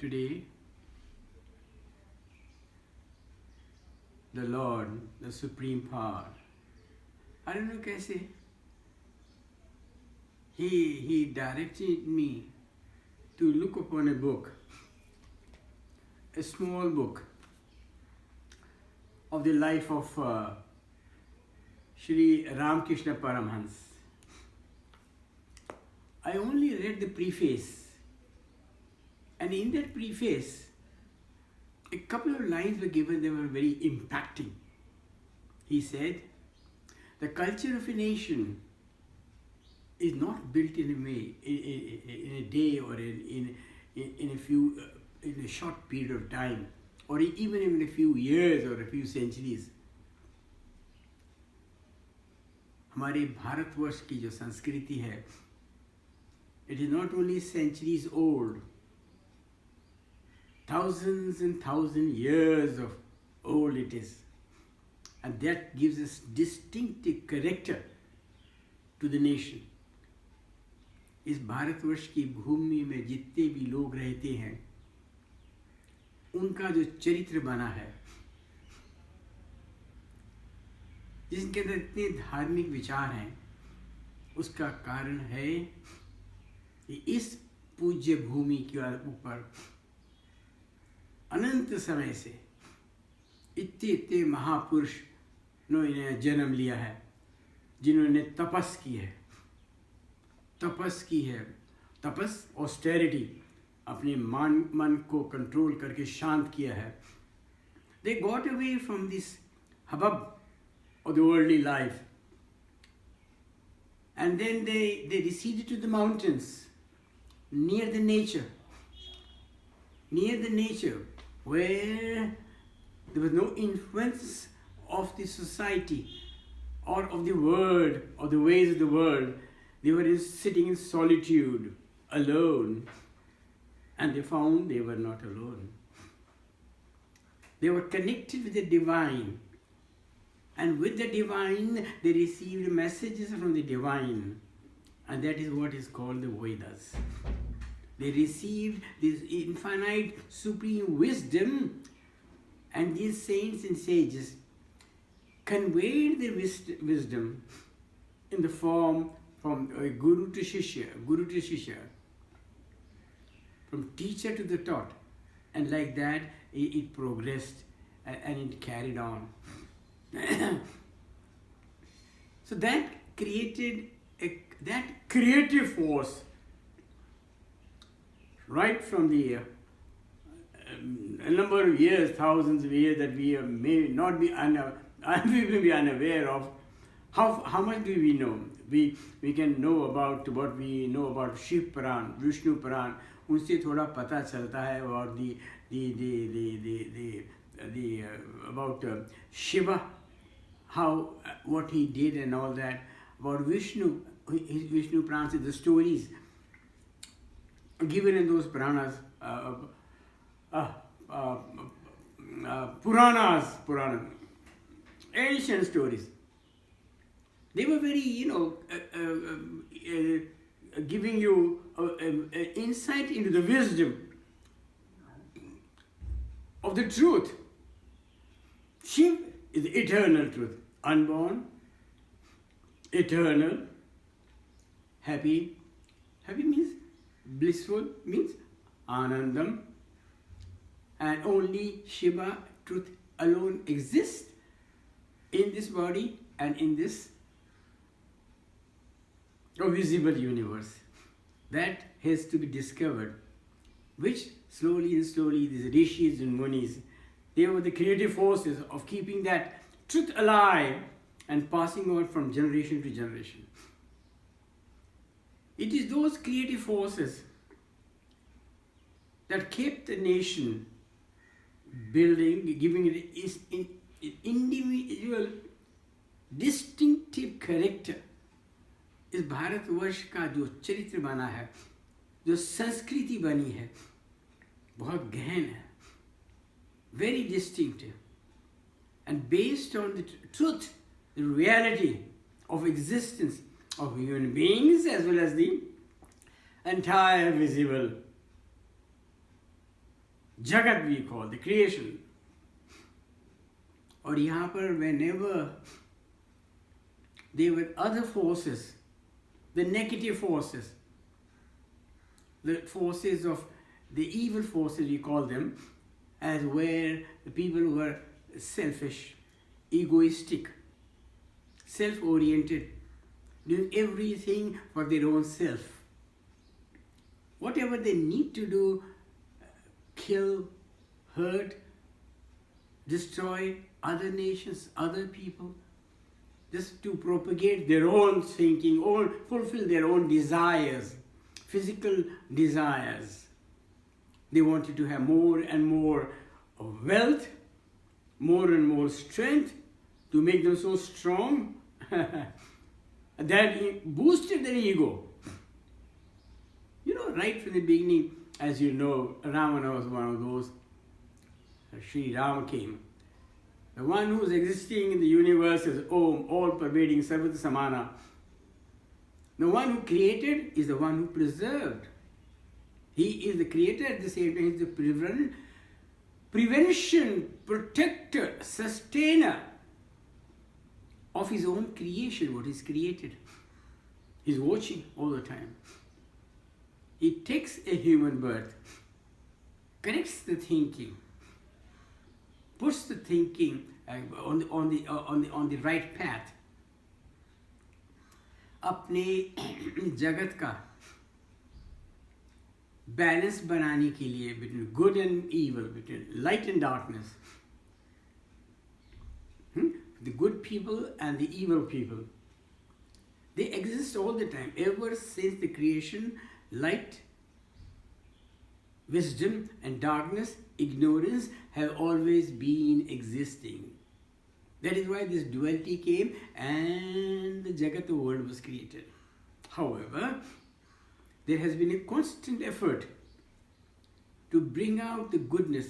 Today, the Lord, the Supreme Power, I don't know कैसे, He directed me to look upon a book, a small book of the life of Shri Ramakrishna Paramhans. I only read the preface, and in that preface, a couple of lines were given that were very impacting. He said, the culture of a nation is not built in a day or in a short period of time, or even in a few years or a few centuries. हमारे भारतवर्ष की जो संस्कृति है, it is not only centuries old, thousands and thousands years of old it is, and that gives us distinctive character to the nation. इस भारतवर्ष की भूमि में जितने भी लोग रहते हैं, उनका जो चरित्र बना है, जिनके अंदर इतने धार्मिक विचार हैं, उसका कारण है कि इस पूज्य भूमि के ऊपर अनंत समय से इतने महापुरुष ने जन्म लिया है, जिन्होंने तपस की है, तपस ऑस्टेरिटी, अपने मन को कंट्रोल करके शांत किया है. They got away from this hubbub of the worldly life, and then they receded to the mountains, near the nature, where there was no influence of the society or of the world or the ways of the world. They were sitting in solitude, alone, and they found they were not alone. They were connected with the divine, and with the divine they received messages from the divine, and that is what is called the Vedas. They received this infinite supreme wisdom, and these saints and sages conveyed the wisdom in the form from guru to shishya, from teacher to the taught, and like that it progressed and it carried on. So that created that creative force right from the a number of years, thousands of years, that we may not be unaware of. How much do we know? We can know about what we know about Shiv Puran, Vishnu Puran. उनसे थोड़ा पता चलता है about about Shiva, what he did and all that. About Vishnu, his Vishnu Purans, the stories given in those Puranas, Puranas, ancient stories. They were very, giving you insight into the wisdom of the truth. Shiv is the eternal truth, unborn, eternal, happy. Happy means blissful, means anandam, and only Shiva, truth alone, exists in this body and in this visible universe. That has to be discovered, which slowly these Rishis and Munis, they were the creative forces of keeping that truth alive and passing on from generation to generation. It is those creative forces that kept the nation building, giving it individual distinctive character. इस भारतवर्ष का जो चरित्र बना है, जो संस्कृति बनी है, बहुत गहन है, very distinctive, and based on the truth, the reality of existence of human beings as well as the entire visible Jagat we call, the creation. और यहाँ पर whenever there were other forces, the negative forces, the forces of the evil forces we call them, as where the people were selfish, egoistic, self-oriented, doing everything for their own self. Whatever they need to do, kill, hurt, destroy other nations, other people, just to propagate their own thinking, or fulfill their own desires, physical desires. They wanted to have more and more of wealth, more and more strength, to make them so strong that boosted their ego. You know, right from the beginning, as you know, Ravana was one of those. Shri Ram came. The one who is existing in the universe is Om, all-pervading, Sarvata Samana. The one who created is the one who preserved. He is the creator, at the same time he is the prevention, protector, sustainer of his own creation, what is created. He is watching all the time. He takes a human birth, corrects the thinking, puts the thinking on the right path. अपने जगत का balance बनाने के लिए between good and evil, between light and darkness, the good people and the evil people, they exist all the time. Ever since the creation, light, wisdom and darkness, ignorance have always been existing. That is why this duality came and the Jagat, the world, was created. However, there has been a constant effort to bring out the goodness,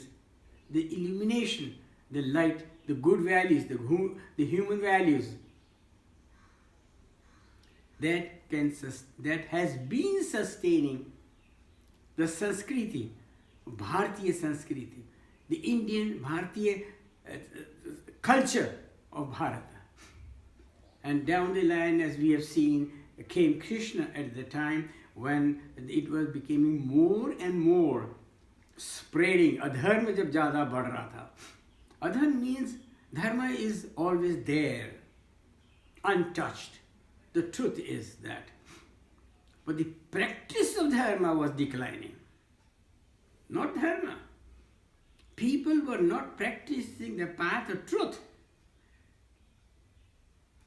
the illumination, the light, the good values, the human values that has been sustaining the Sanskriti, Bhartiya Sanskriti, the Indian Bhartiya culture of Bharata. And down the line, as we have seen, came Krishna at the time when it was becoming more and more spreading. Adharma jab jada badh raha tha. Adharma means dharma is always there, untouched. The truth is that. But the practice of dharma was declining. Not dharma. People were not practicing the path of truth.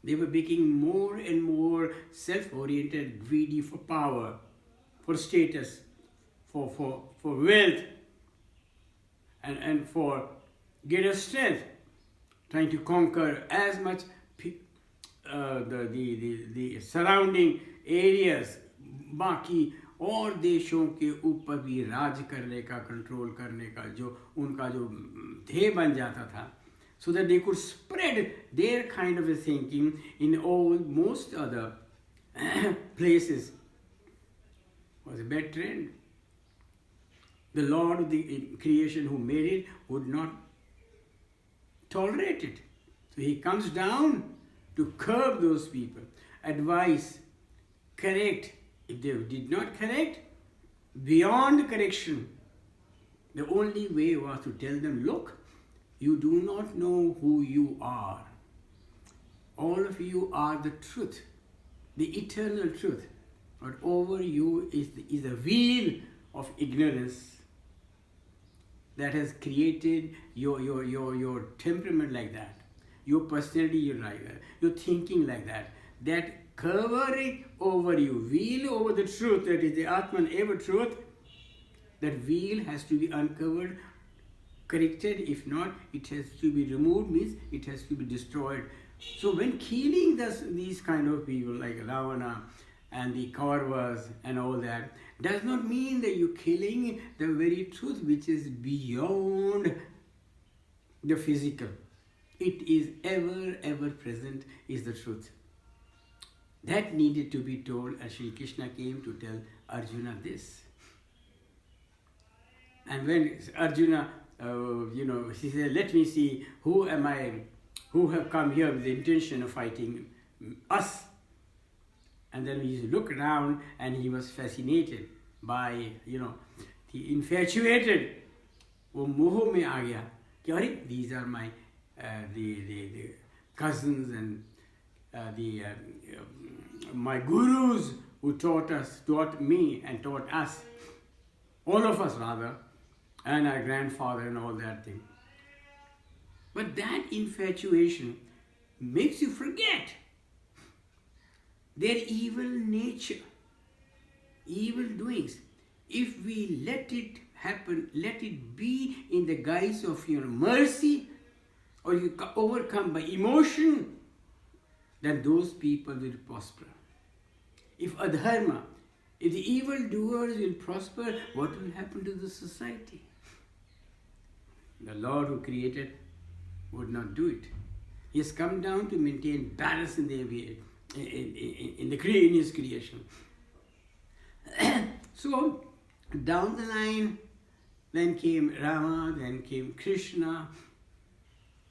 They were becoming more and more self-oriented, greedy for power, for status, for wealth, and for greater strength, trying to conquer as much the surrounding areas, बाकी और देशों के ऊपर भी राज करने का, control करने का जो उनका जो ध्येय बन जाता था, so that they could spread their kind of a thinking in most other places, was a bad trend. The Lord of the creation who made it would not tolerate it. So he comes down to curb those people, advise, correct. If they did not correct, beyond correction, the only way was to tell them, look, you do not know who you are. All of you are the truth, the eternal truth. But over you is a wheel of ignorance that has created your temperament like that, your personality like that, your thinking like that, that covering over you, wheel over the truth, that is the Atman ever truth. That wheel has to be uncovered, corrected. If not, it has to be removed, means it has to be destroyed. So when killing these kind of people like Ravana and the Kauravas and all that, does not mean that you're killing the very truth which is beyond the physical. It is ever present, is the truth. That needed to be told as Shri Krishna came to tell Arjuna this. And when Arjuna, he said, let me see who am I, who have come here with the intention of fighting us. And then he looked around and he was fascinated by, he infatuated. वो मोह में आ गया कि अरे, these are my the cousins and my gurus who taught me and taught us, all of us rather, and our grandfather and all that thing. But that infatuation makes you forget their evil nature, evil doings. If we let it happen, let it be in the guise of mercy, or you overcome by emotion, then those people will prosper. If adharma, if the evil doers will prosper, what will happen to the society? The Lord who created would not do it. He has come down to maintain balance in his creation. So down the line, then came Rama, then came Krishna,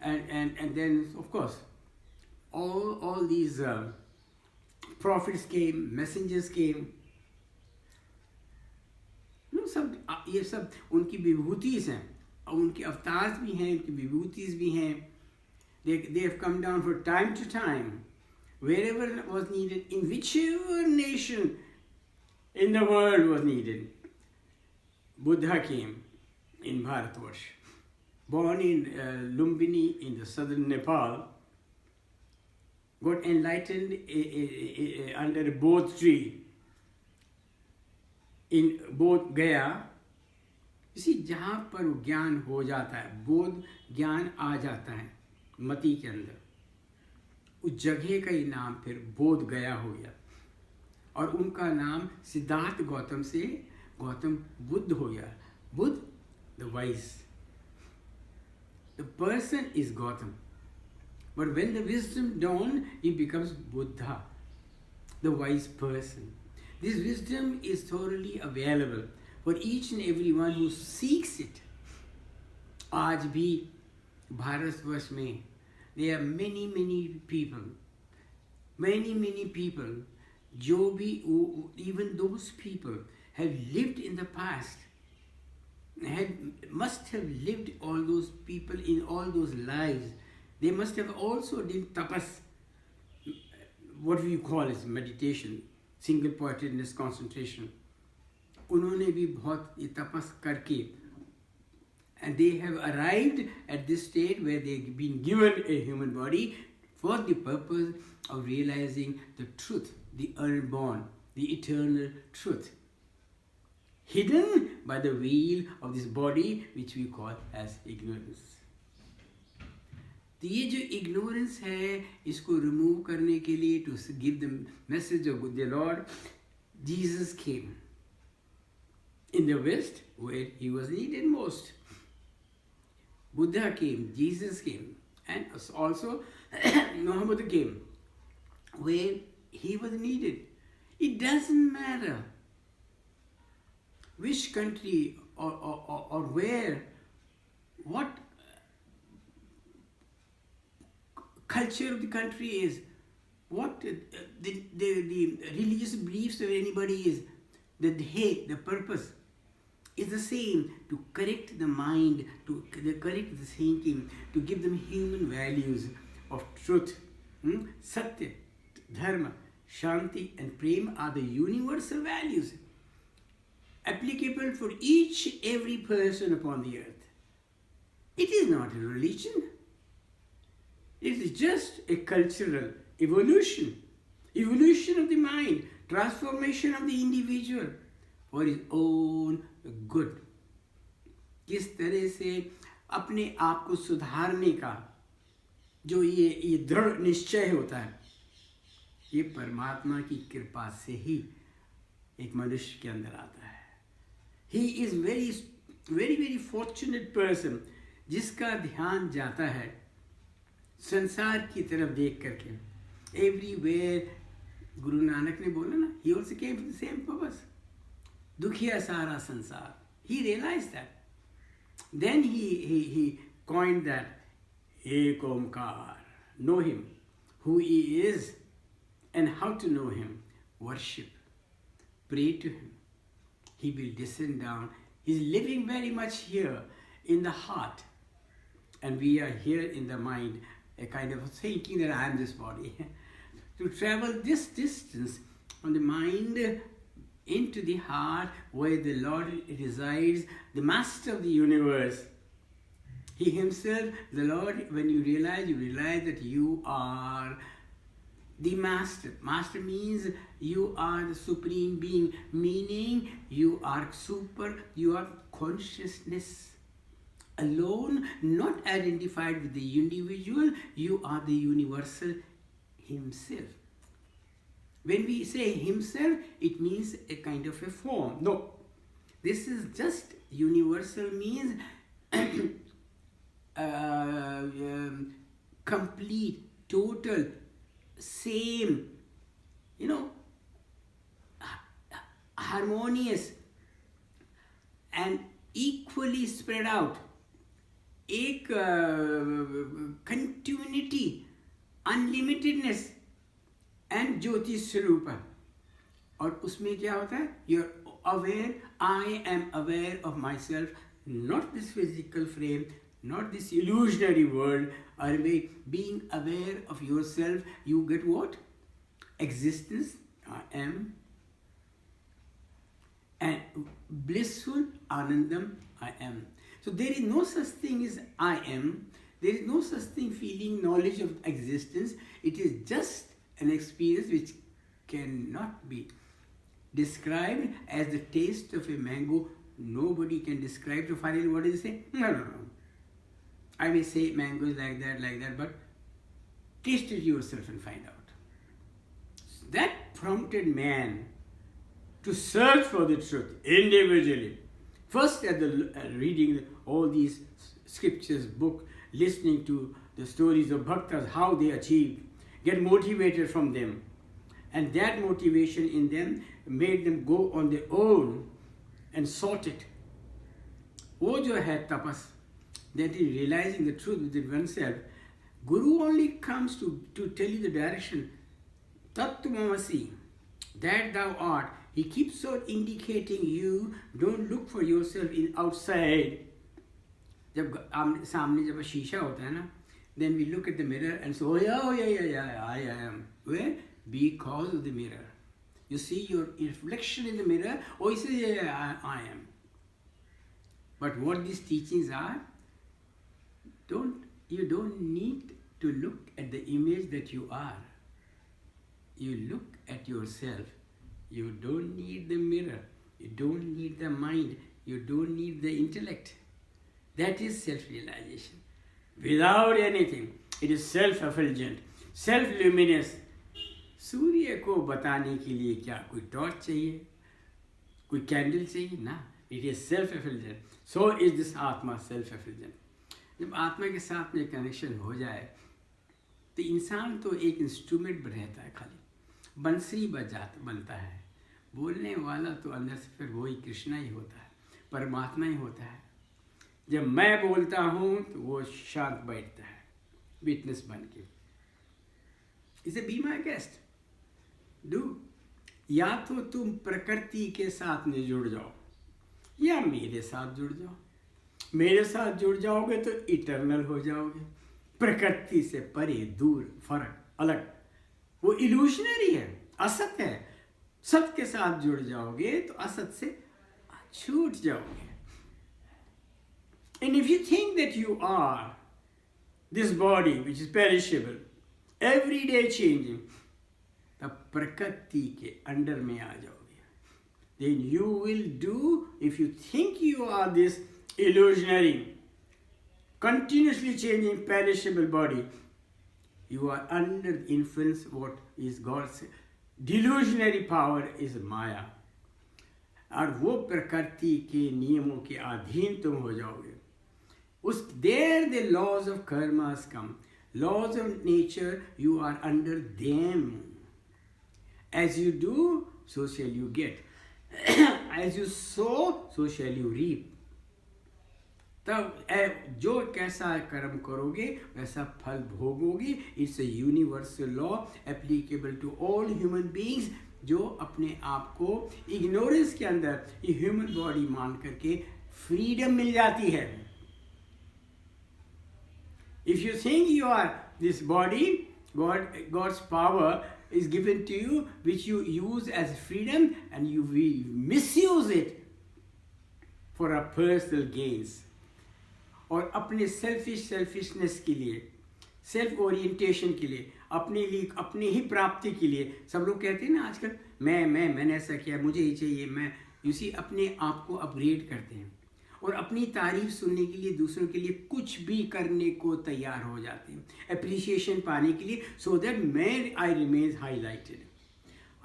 and then of course all these prophets came, messengers came. ये सब उनकी विभूतिज हैं, और उनके अवतार भी हैं, उनकी विभूतिज भी हैं. They have come down for time to time, wherever was needed, in whichever nation in the world was needed. Buddha came in Bharatvarsh, born in Lumbini in the southern Nepal, got enlightened under a Bodh tree in Bodh Gaya. You see, जहाँ पर ज्ञान हो जाता है, बोध ज्ञान आ जाता है मति के अंदर, उस जगह का ही नाम फिर बोध गया हो गया, और उनका नाम सिद्धार्थ गौतम से गौतम बुद्ध हो गया. Buddha, the wise. The person is Gautam, but when the wisdom dawns, he becomes Buddha, the wise person. This wisdom is thoroughly available for each and everyone who seeks it. आज भी भारतवर्ष में there are many people, many people, जो भी, even those people have lived in the past, must have lived all those people in all those lives. They must have also did tapas, what we call as meditation, single pointedness, concentration. उन्होंने भी बहुत ये तपस करके, and they have arrived at this state where they've been given a human body for the purpose of realizing the truth, the unborn, the eternal truth, hidden by the veil of this body which we call as ignorance. तो ये जो ignorance है, इसको remove करने के लिए, to give the message of the Lord, Jesus came in the West where he was needed most. Buddha came, Jesus came, and also Muhammad came where he was needed. It doesn't matter which country or where, what culture of the country is, what the religious beliefs of anybody is, that the purpose is the same, to correct the mind, to correct the thinking, to give them human values of truth. Sathya, dharma, shanti and prema are the universal values applicable for each every person upon the earth. It is not a religion. It is just a cultural evolution of the mind, transformation of the individual for his own good. किस तरह से अपने आप को सुधारने का जो ये दृढ़ निश्चय होता है, ये परमात्मा की कृपा से ही एक मनुष्य के अंदर आता है. He is very fortunate person जिसका ध्यान जाता है संसार की तरफ देख करके. Everywhere, गुरु नानक ने बोला ना, he also came for the same purpose. दुखिया सारा संसार. He realized that. Then he coined that Ek Omkar. Know him, who he is, and how to know him. Worship, pray to him. He will descend down. He's living very much here in the heart, and we are here in the mind, a kind of thinking that I am this body. To travel this distance from the mind into the heart where the Lord resides, the Master of the universe. He himself, the Lord, when you realize that you are the Master. Master means you are the Supreme Being, meaning you are you are consciousness. Alone, not identified with the individual, you are the universal himself. When we say himself, it means a kind of a form. No, this is just universal means complete, total, same, harmonious and equally spread out. एक continuity, unlimitedness and ज्योति स्वरूप है. और उसमें क्या होता है? You're aware, I am aware of myself, not this physical frame, not this illusionary world. Or being aware of yourself, you get what? Existence, I am. And blissful, Anandam, I am. So there is no such thing as I am. There is no such thing feeling, knowledge of existence. It is just an experience which cannot be described as the taste of a mango. Nobody can describe. So finally, what does it say? No. I may say mango is like that, but taste it yourself and find out. That prompted man to search for the truth individually. First, at reading all these scriptures, book, listening to the stories of bhaktas, how they achieve, get motivated from them. And that motivation in them made them go on their own and sought it. वो जो है tapas, that is realizing the truth within oneself. Guru only comes to tell you the direction. Tattvamasi, that thou art. He keeps on indicating you. Don't look for yourself in outside. जब सामने जब शीशा होता है ना, then we look at the mirror and say, oh yeah, I am. Where? Because of the mirror. You see your reflection in the mirror. Oh, you say, yeah, I am. But what these teachings are, you don't need to look at the image that you are. You look at yourself. You don't need the mirror. You don't need the mind. You don't need the intellect. That is self-realization. Without anything, it is self-effulgent, self-luminous. सूर्य को बताने के लिए क्या कोई torch चाहिए, कोई candle चाहिए? ना. It is self-effulgent. So is this आत्मा self-effulgent. जब आत्मा के साथ में कनेक्शन हो जाए तो इंसान तो एक इंस्ट्रूमेंट रहता है, खाली बंसरी बनता है. बोलने वाला तो अंदर से फिर वही कृष्णा ही होता है, परमात्मा ही होता है. जब मैं बोलता हूँ तो वो शांत बैठता है, विटनेस बन के. इसे बी माई गेस्ट. डू. या तो तुम प्रकृति के साथ में जुड़ जाओ या मेरे साथ जुड़ जाओ. मेरे साथ जुड़ जाओगे तो इटर्नल हो जाओगे. प्रकृति से परे, दूर, फर्क, अलग, वो इल्यूशनरी है, असत है. सत के साथ जुड़ जाओगे तो असत से छूट जाओगे. And if you think that you are this body which is perishable, every day changing, तब प्रकृति के अंडर में आ जाओगे. Then you will do, if you think you are this illusionary, continuously changing perishable body, you are under the influence what is God's delusionary power is Maya. और वो प्रकृति के नियमों के अधीन तुम हो जाओगे. There the laws of karmas come. Laws of nature, you are under them. As you do, so shall you get. As you sow, so shall you reap. तब जो कैसा कर्म करोगे वैसा फल भोगोगे. It's a universal law applicable to all human beings, जो अपने आप को इग्नोरेंस के अंदर ये ह्यूमन बॉडी मान करके फ्रीडम मिल जाती है. If you think you are this body, God's power is given to you, which you use as freedom, and you will misuse it for a personal gains. और अपने selfishness के लिए, self orientation के लिए, अपने लिए, अपनी ही प्राप्ति के लिए. सब लोग कहते हैं ना आजकल, मैंने ऐसा किया, मुझे ये चाहिए, मैं यूसी अपने आप को अपग्रेड करते हैं और अपनी तारीफ सुनने के लिए दूसरों के लिए कुछ भी करने को तैयार हो जाते हैं, एप्रिसिएशन पाने के लिए, सो दैट मैं आई रिमेन्स हाईलाइटेड.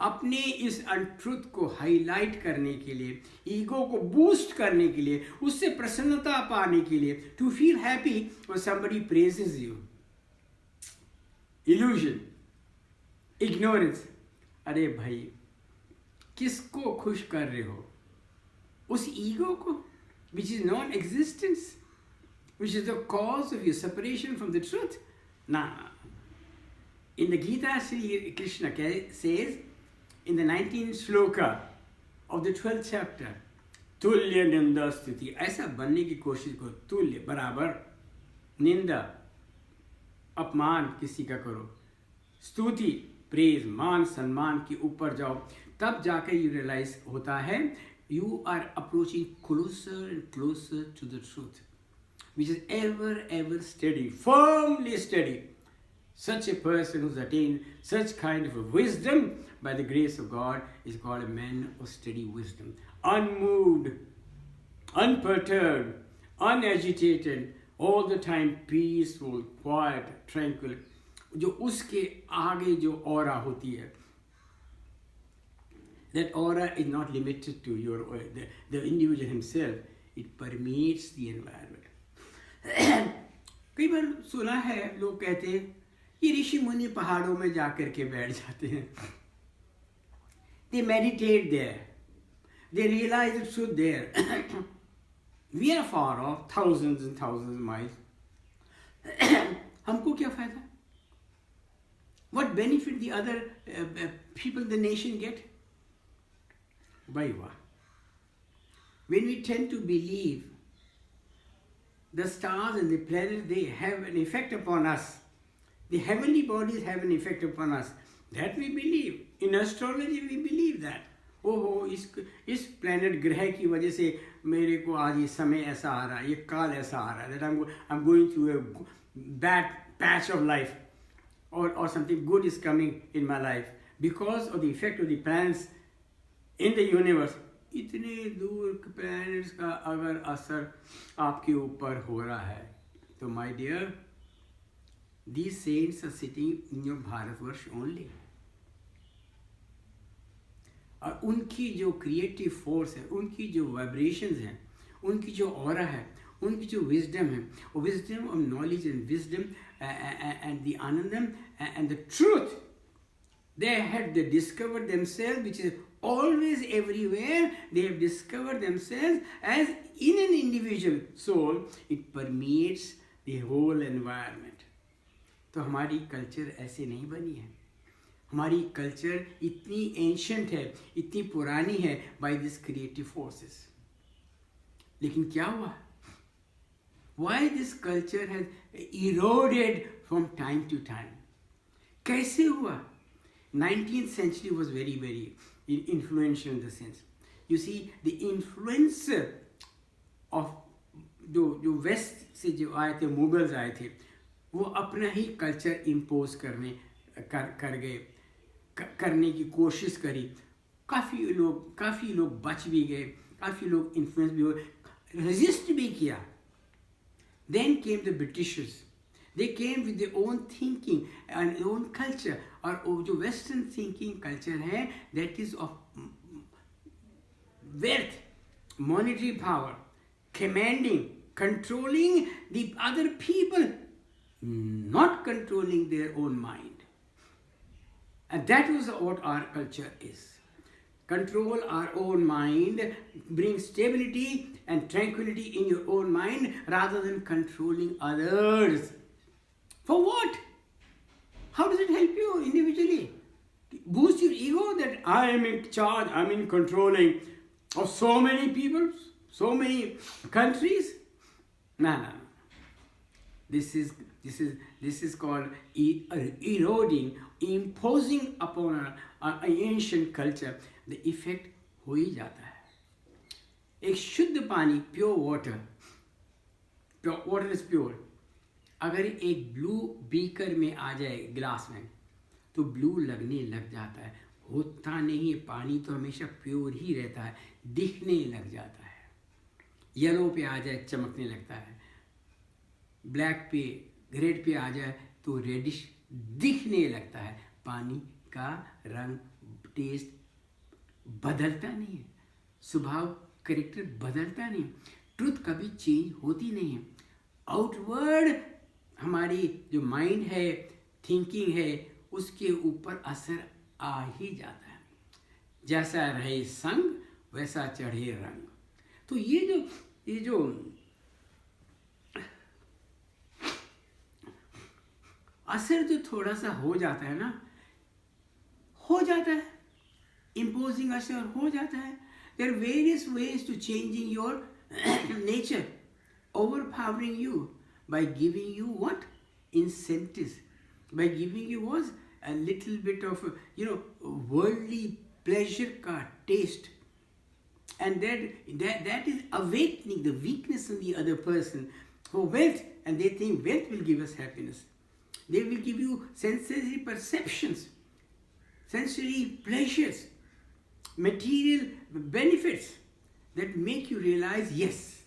अपने इस अनट्रुथ को हाईलाइट करने के लिए, ईगो को बूस्ट करने के लिए, उससे प्रसन्नता पाने के लिए, to feel happy when somebody praises you. Illusion, ignorance. अरे भाई, किसको खुश कर रहे हो? उस ईगो को, which is non-existence, which is the cause of your separation from the truth. Now, in the Gita, Shri Krishna says, in the 19th shloka of the 12th chapter, tulya ninda sthiti. ऐसा बनने की कोशिश करो, तुल्य बराबर, निंदा अपमान किसी का करो, स्तुति प्रेज मान सम्मान के ऊपर जाओ, तब जाकर you realize होता है you are approaching closer and closer to the truth, which is ever steady, firmly steady. Such a person who's attained such kind of a wisdom by the grace of God is called a man of steady wisdom. Unmoved, unperturbed, unagitated, all the time peaceful, quiet, tranquil. जो उसके आगे जो aura होती है, that aura is not limited to the individual himself. It permeates the environment. कई बार सुना है, लोग कहते हैं ये ऋषि मुनि पहाड़ों में जाकर के बैठ जाते हैं. They meditate there. They realize the truth there. We are far off, thousands and thousands of miles. हमको क्या फायदा? What benefit the other people in the nation get? By what? When we tend to believe the stars and the planets, they have an effect upon us. The heavenly bodies have an effect upon us. That we believe. In astrology we believe that. ओहो, इस planet ग्रह की वजह से मेरे को आज ये समय ऐसा आ रहा है, ये काल ऐसा आ रहा है, that I'm going through a bad patch of life, or something good is coming in my life because of the effect of the planets in the universe. इतने दूर planets का अगर असर आपके ऊपर हो रहा है, तो my dear, these saints are sitting in your Bharatvarsh only. और उनकी जो क्रिएटिव फोर्स है, उनकी जो वाइब्रेशंस हैं, उनकी जो ऑरा है, उनकी जो विजडम है, वो wisdom of knowledge and wisdom and the Anandam and the truth, they discovered themselves, which is always everywhere. They have discovered themselves as in an individual soul. It permeates the whole environment. तो हमारी culture ऐसे नहीं बनी है. हमारी culture इतनी ancient है, इतनी पुरानी है बाय दिस क्रिएटिव फोर्सेस. लेकिन क्या हुआ? Why this culture has eroded from time to time? कैसे हुआ? 19th century was very, very influential in the sense. You see, the influence of जो वेस्ट से जो आए थे, मुगल्स आए थे, वो अपना ही कल्चर इम्पोज कर गए, करने की कोशिश करी. काफ़ी लोग बच भी गए, काफ़ी लोग इन्फ्लुएंस भी हुए, रेजिस्ट भी किया. Then came the Britishers. They came with their own thinking and their own culture. और जो western thinking culture है, that is of wealth, monetary power, commanding, controlling the other people, not controlling their own mind. And that was what our culture is. control our own mind, bring stability and tranquility in your own mind rather than controlling others. For what? How does it help you individually? Boost your ego that I am in charge, I'm in controlling of so many people, so many countries. No. This is called eroding, imposing upon our ancient culture. The effect हो ही जाता है. एक शुद्ध पानी, pure water is pure, अगर एक blue beaker में आ जाए ग्लास में तो ब्लू लगने लग जाता है. होता नहीं है, पानी तो हमेशा प्योर ही रहता है, दिखने लग जाता है. येलो पे आ जाए चमकने लगता है, ब्लैक पे रेड पे आ जाए तो रेडिश दिखने लगता है. पानी का रंग, टेस्ट बदलता नहीं है, स्वभाव करेक्टर बदलता नहीं. ट्रुथ कभी चेंज होती नहीं है. आउटवर्ड हमारी जो माइंड है, थिंकिंग है, उसके ऊपर असर आ ही जाता है. जैसा रहे संग वैसा चढ़े रंग. तो ये जो असर जो थोड़ा सा हो जाता है ना, हो जाता है, imposing असर हो जाता है. There are various ways to changing your nature, overpowering you by giving you what? Incentives. By giving you what? A little bit of, worldly pleasure ka taste. And that is awakening the weakness in the other person for wealth, and they think wealth will give us happiness. They will give you sensory perceptions, sensory pleasures, material benefits that make you realize, yes,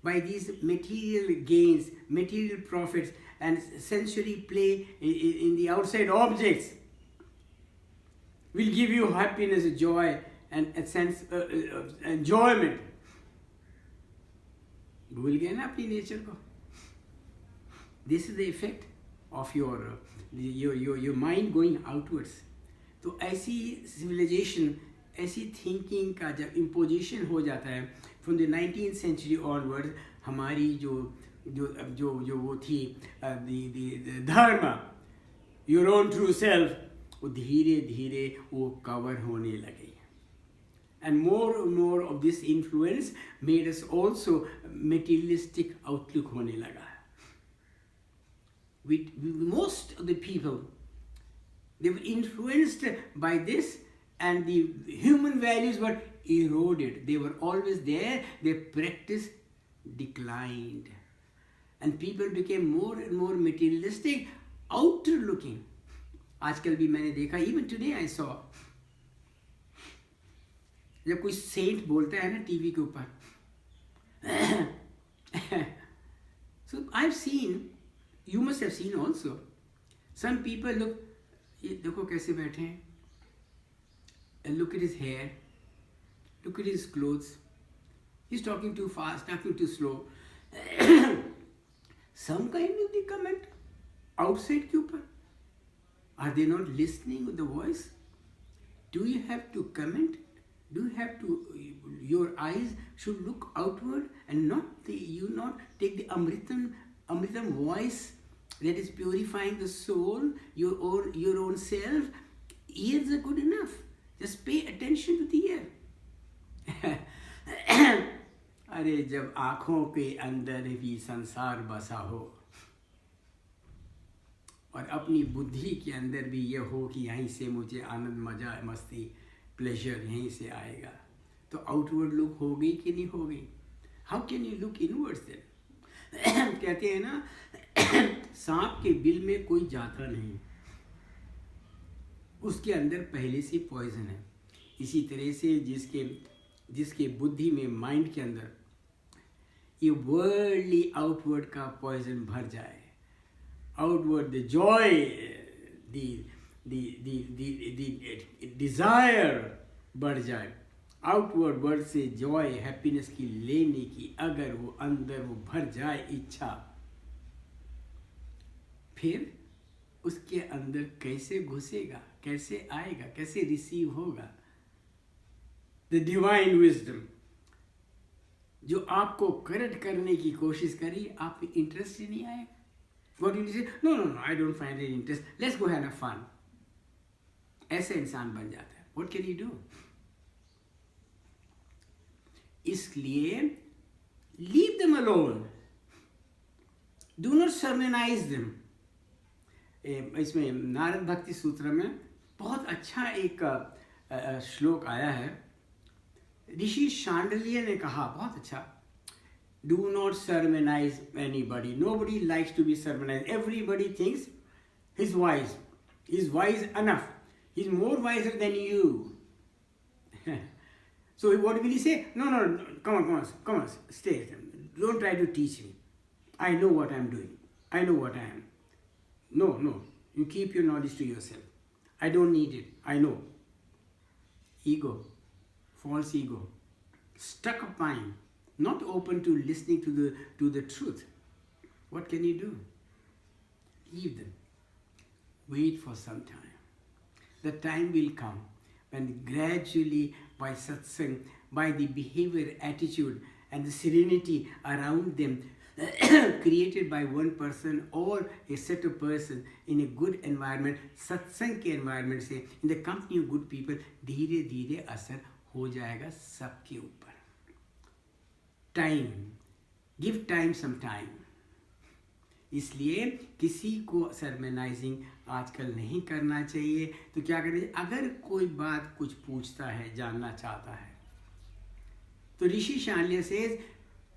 by these material gains, material profits, and sensory play in the outside objects will give you happiness, joy, and a sense of enjoyment. भूल गए ना अपनी nature को. This is the effect of your mind going outwards. तो ऐसी civilization, ऐसी thinking का जब imposition हो जाता है from the 19th century onwards, हमारी जो वो थी the dharma, your own true self, वो धीरे धीरे वो cover होने लगी. And more of this influence made us also materialistic outlook होने लगा. Most of the people, they were influenced by this, and the human values were eroded. They were always there, their practice declined. And people became more and more materialistic, outer looking. आजकल भी मैंने देखा, even today I saw, जब कोई Saint बोलता है ना TV के ऊपर, so I've seen, you must have seen also, some people look, ये देखो कैसे बैठे हैं, and look at his hair, look at his clothes, he's talking too fast, talking too slow. Some kind of the comment outside के ऊपर, are they not listening with the voice? Do you have to comment? Do you have to, your eyes should look outward and not take the amritam voice that is purifying the soul, your own self. Ears are good enough. Just pay attention to the ear. अरे जब आँखों के अंदर भी संसार बसा हो और अपनी बुद्धि के अंदर भी ये हो कि यहीं से मुझे आनंद, मजा, मस्ती, प्लेजर यहीं से आएगा, तो आउटवर्ड लुक हो गई कि नहीं हो गई? How can you look inwards then? कहते हैं ना, सांप के बिल में कोई जाता नहीं, उसके अंदर पहले से पॉइजन है. इसी तरह से जिसके बुद्धि में, माइंड के अंदर ये वर्ल्डली आउटवर्ड का पॉइजन भर जाए, outward the joy, the desire बढ़ जाए, आउटवर्ड वर्ड से जॉय, हैप्पीनेस की लेने की अगर वो अंदर वो भर जाए इच्छा, फिर उसके अंदर कैसे घुसेगा, कैसे आएगा, कैसे रिसीव होगा? the divine wisdom, जो आपको करेक्ट करने की कोशिश करी, आप इंटरेस्ट ही नहीं आए. What will you say? No, no, no, I don't find it interest. Let's go have a fun. ऐसे इंसान बन जाता है. What can you do? इसलिए leave them alone. Do not sermonize them. इसमें नारद भक्ति सूत्र में बहुत अच्छा एक श्लोक आया है. ऋषि शांडिल्य ने कहा, बहुत अच्छा, do not sermonize anybody. Nobody likes to be sermonized. Everybody thinks he's wise. He's wise enough. He's more wiser than you. So what will he say? No, no, no, come on, stay. Don't try to teach me. I know what I'm doing. I know what I am. No, you keep your knowledge to yourself. I don't need it. I know. Ego, false ego, stuck up mind, not open to listening to the truth. What can you do? Leave them. Wait for some time. The time will come when gradually by satsang, by the behavior, attitude and the serenity around them created by one person or a set of persons in a good environment, satsang ke environment से, in the company of good people, धीरे धीरे असर हो जाएगा सबके ऊपर. Time, give time some time. इसलिए किसी को सरमनाइजिंग आजकल नहीं करना चाहिए. तो क्या करना चाहिए? अगर कोई बात कुछ पूछता है, जानना चाहता है, तो ऋषि Shandilya says,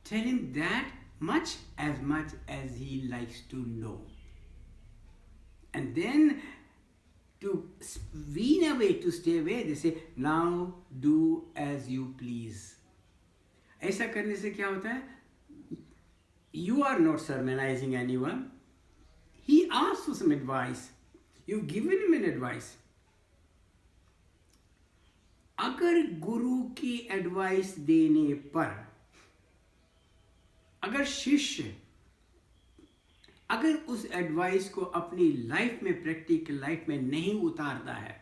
tell him that much as he likes to know. And then to wean away, to stay away, they say, now do as you please. ऐसा करने से क्या होता है? You are not sermonizing anyone. He asked for some advice. You've given him an advice. अगर गुरु की advice देने पर अगर शिष्य अगर उस एडवाइस को अपनी लाइफ में, प्रैक्टिकल लाइफ में नहीं उतारता है,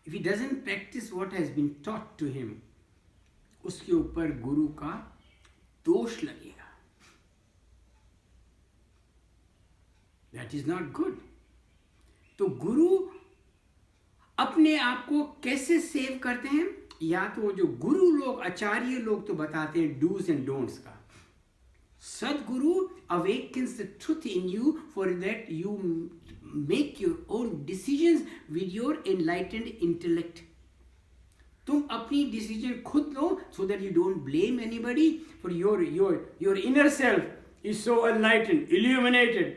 if he doesn't practice what has been taught to him, उसके ऊपर गुरु का दोष लगेगा. That is not good. तो गुरु अपने आप को कैसे सेव करते हैं? या तो जो गुरु लोग, आचार्य लोग तो बताते हैं डूज एंड डोंट्स का. Sadguru awakens the truth in you for that you make your own decisions with your enlightened intellect. तुम अपनी decision खुद लो so that you don't blame anybody, for your inner self is so enlightened, illuminated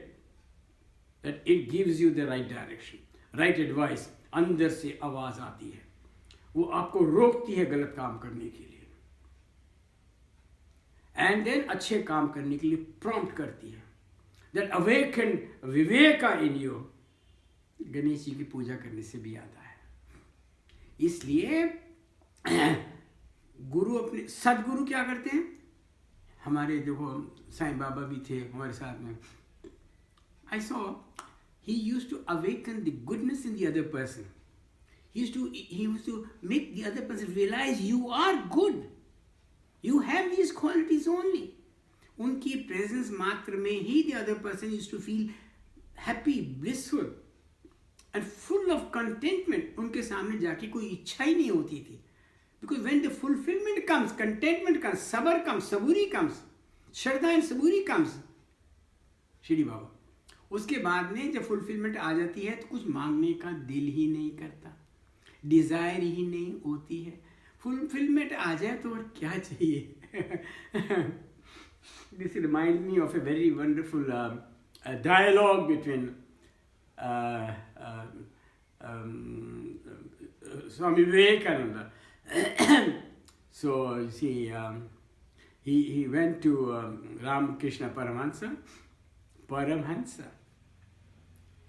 that it gives you the right direction, right advice. अंदर से आवाज आती है, वो आपको रोकती है गलत काम करने के लिए, and then अच्छे काम करने के लिए prompt करती है. That awakened viveka in you, Ganesh ji की पूजा करने से भी आता है. इसलिए गुरु अपने, सदगुरु क्या करते हैं? हमारे देखो साईं बाबा भी थे हमारे साथ में. I saw he used to awaken the goodness in the other person. He used to make the other person realize you are good. You have these qualities only. उनकी presence मात्र में ही the other person used to feel happy, blissful and full of contentment. उनके सामने जाके कोई इच्छा ही नहीं होती थी. Because when the fulfillment comes, contentment comes, sabar comes, saburi comes, Shraddha and saburi comes, Shri बाबा, उसके बाद में जब फुलफिलमेंट आ जाती है तो कुछ मांगने का दिल ही नहीं करता, डिजायर ही नहीं होती है. फुलफिलमेंट आ जाए तो और क्या चाहिए? This reminds me of a very wonderful dialogue between Swami Vivekananda. So you see, he went to Ramakrishna Paramhansa.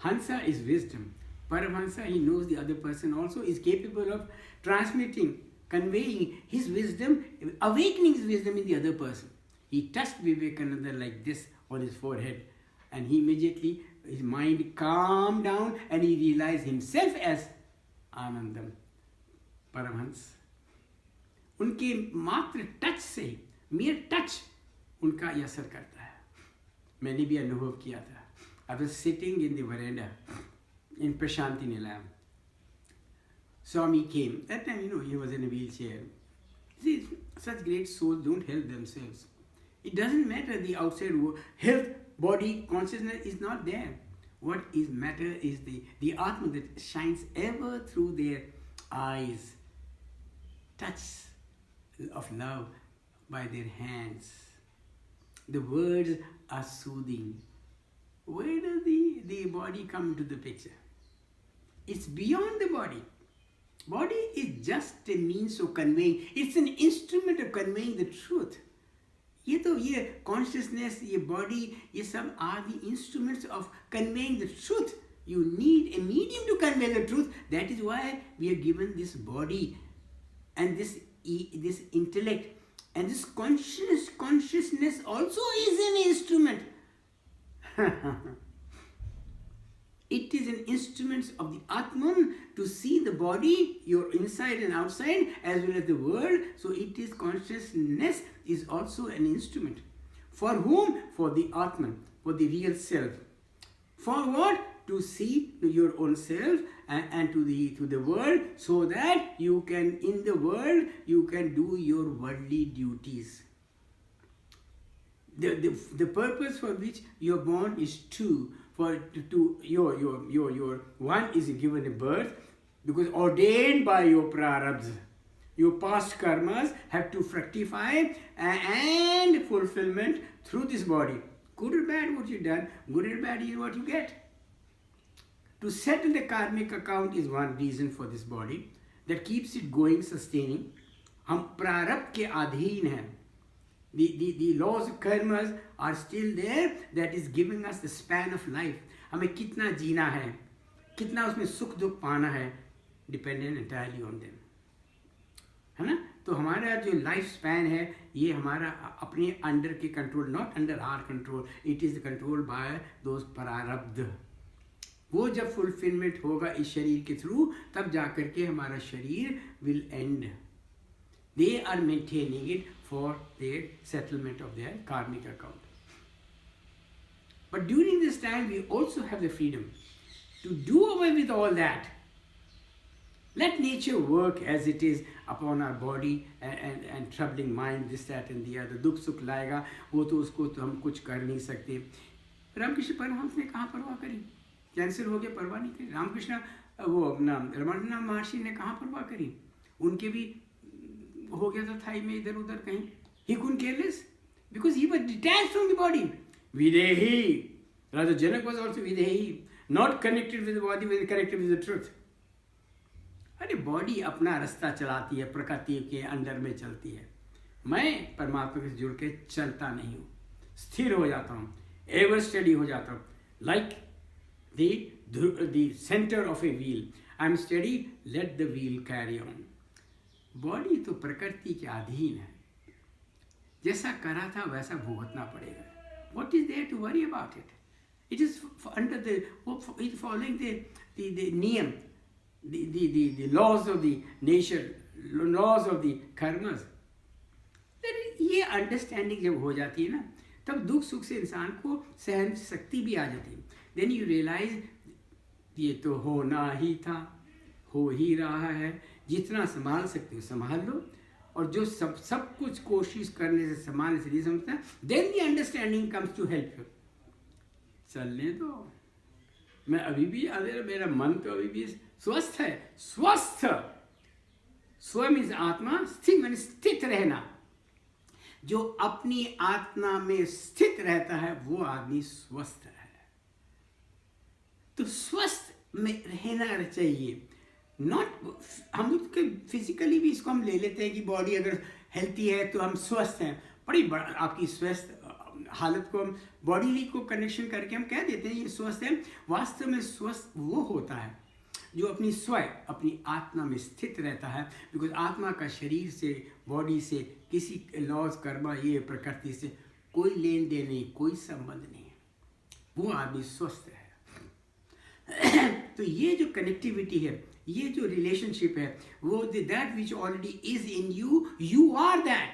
Hansa is wisdom. Paramhansa, he knows the other person also, is capable of transmitting, conveying his wisdom, awakening his wisdom in the other person. He touched Vivekananda like this on his forehead, and he immediately, his mind calmed down and he realized himself as Anandam, Paramhans. उनके मात्र touch से, mere touch उनका ये असर करता है। मैंने भी अनुभव किया था। I was sitting in the veranda in Prashanti Nilayam. Swami came. That time, he was in a wheelchair. See, such great souls don't help themselves. It doesn't matter the outside health, body, consciousness is not there. What is matter is the Atma that shines ever through their eyes. Touch of love by their hands. The words are soothing. Where does the body come into the picture? It's beyond the body. Body is just a means of conveying. It's an instrument of conveying the truth. ये consciousness, ये body, ये सब are the instruments of conveying the truth. You need a medium to convey the truth. That is why we are given this body and this intellect, and this consciousness also is an instrument. It is an instrument of the Atman to see the body, your inside and outside, as well as the world. So it is consciousness is also an instrument. For whom? For the Atman, for the real self. For what? To see your own self and to the world, so that you can, in the world, you can do your worldly duties. The purpose for which you are born is two. Your one is given a birth, because ordained by your prarabdhas. Your past karmas have to fructify and fulfillment through this body. Good or bad what you've done, good or bad is what you get. To settle the karmic account is one reason for this body that keeps it going, sustaining. हम प्रारब्ध के अधीन हैं. The laws of karmas are still there, that is giving us the span of life. हमें कितना जीना है, कितना उसमें सुख दुख पाना है, dependent entirely on them. है ना? तो हमारा जो लाइफ स्पैन है, ये हमारा अपने अंडर के control, not under our control, it is control by those प्रारब्ध. वो जब फुलफिलमेंट होगा इस शरीर के थ्रू, तब जाकर के हमारा शरीर will and. They are maintaining it for their settlement of their karmic account. But during this time, we also have the freedom to do away with all that. Let nature work as it is upon our body and troubling mind, this, that and the other. दुख सुख लाएगा, वो तो उसको तो हम कुछ कर नहीं सकते. रामकृष्ण परमहंस ने कहाँ परवाह करी? कैंसर हो गया, परवाह नहीं करी. रामकृष्ण वो अपना रमण महर्षि ने कहाँ परवाह करी? उनके भी हो गया था थाई में इधर उधर कहीं. He couldn't care less because he was detached from the body. Videhi. Rather, Janak was also Videhi, not connected with the body, but connected with the truth. अरे बॉडी अपना रास्ता चलाती है, प्रकृति के अंडर में चलती है. मैं परमात्मा से जुड़ के चलता नहीं हूँ, स्थिर हो जाता हूँ, एवर स्टडी हो जाता हूँ. Like the center of a wheel. I am steady, let the wheel carry on. Body तो प्रकृति के अधीन है, जैसा करा था वैसा भुगतना पड़ेगा. What is there to worry about it? It is under the following the niyam, the laws of the nature, laws of the karmas. ये अंडरस्टैंडिंग जब हो जाती है ना, तब दुख सुख से इंसान को सहन शक्ति भी आ जाती है. देन यू रियलाइज ये तो होना ही था, हो ही रहा है, जितना संभाल सकते हो संभाल लो, और जो सब कुछ कोशिश करने से संभालने से नहीं समझता, then the understanding comes to help you. चलने दो, मैं अभी भी, अगर मेरा मन तो अभी भी स्वस्थ है. स्वस्थ स्वयं इस आत्मा स्थित, मैंने स्थित रहना. जो अपनी आत्मा में स्थित रहता है वो आदमी स्वस्थ है. तो स्वस्थ में रहना चाहिए. नॉट, हम लोग फिजिकली भी इसको हम ले लेते हैं कि बॉडी अगर हेल्थी है तो हम स्वस्थ हैं. बड़ी आपकी स्वस्थ हालत को हम बॉडी को कनेक्शन करके हम कह देते हैं ये स्वस्थ है. वास्तव में स्वस्थ वो होता है जो अपनी स्वयं अपनी आत्मा में स्थित रहता है. बिकॉज आत्मा का शरीर से, बॉडी से, किसी लॉज कर्मा ये प्रकृति से कोई लेन देन नहीं, कोई संबंध नहीं है. वो आदमी स्वस्थ है. तो ये जो कनेक्टिविटी है ये जो रिलेशनशिप है वो that which already is in you, you are that,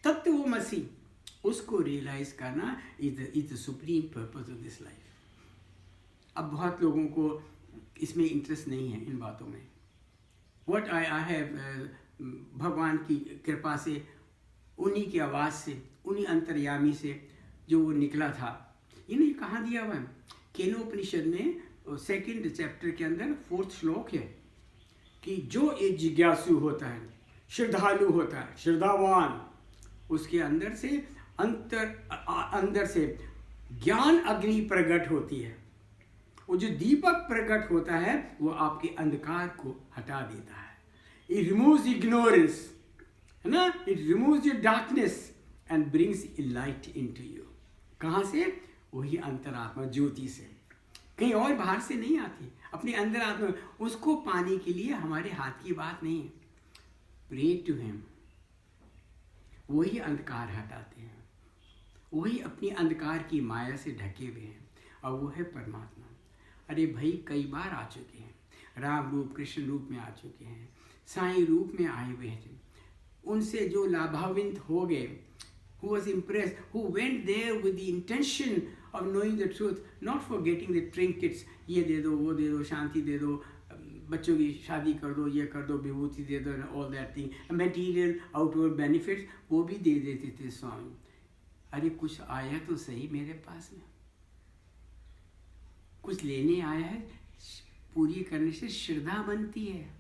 तत्व वो मसीह, उसको रियलाइज करना is the supreme purpose of this life. अब बहुत लोगों को इसमें इंटरेस्ट नहीं है इन बातों में। व्हाट आई हैव, भगवान की कृपा से, उन्हीं की आवाज़ से, उन्हीं अंतर्यामी से जो वो निकला था। इन्हें कहाँ दिया हुआ है? केनोपनिषद में 2nd चैप्टर के अंदर 4th श्लोक है कि जो एक जिज्ञासु होता है, श्रद्धालु होता है, श्रद्धावान, उसके अंदर से ज्ञान अग्नि प्रकट होती है। वो जो दीपक प्रकट होता है वो आपके अंधकार को हटा देता है। It removes ignorance, है ना? It removes your darkness and brings light into you. कहाँ से? वही अंतरात्मा ज्योति से, कहीं और बाहर से नहीं आती, अपने अंदर आत्मा। उसको पाने के लिए हमारे हाथ की बात नहीं है। Pray to him, वही अंधकार हटाते हैं, वही अपनी अंधकार की माया से ढके हुए हैं, और वो है परमात्मा। अरे भाई, कई बार आ चुके हैं, राम रूप कृष्ण रूप में आ चुके हैं, साईं रूप में आए हुए थे, उनसे जो लाभान्वित हो गए, who was impressed, who went there with the intention of knowing the truth, not for getting the trinkets, ये दे दो, वो दे दो, शांति दे दो, बच्चों की शादी कर दो, ये कर दो, विभूति दे दो, all that thing, material outward benefits, वो भी दे देते थे स्वामी। अरे कुछ आया तो सही मेरे पास में, कुछ लेने आया है, पूरी करने से श्रद्धा बनती है।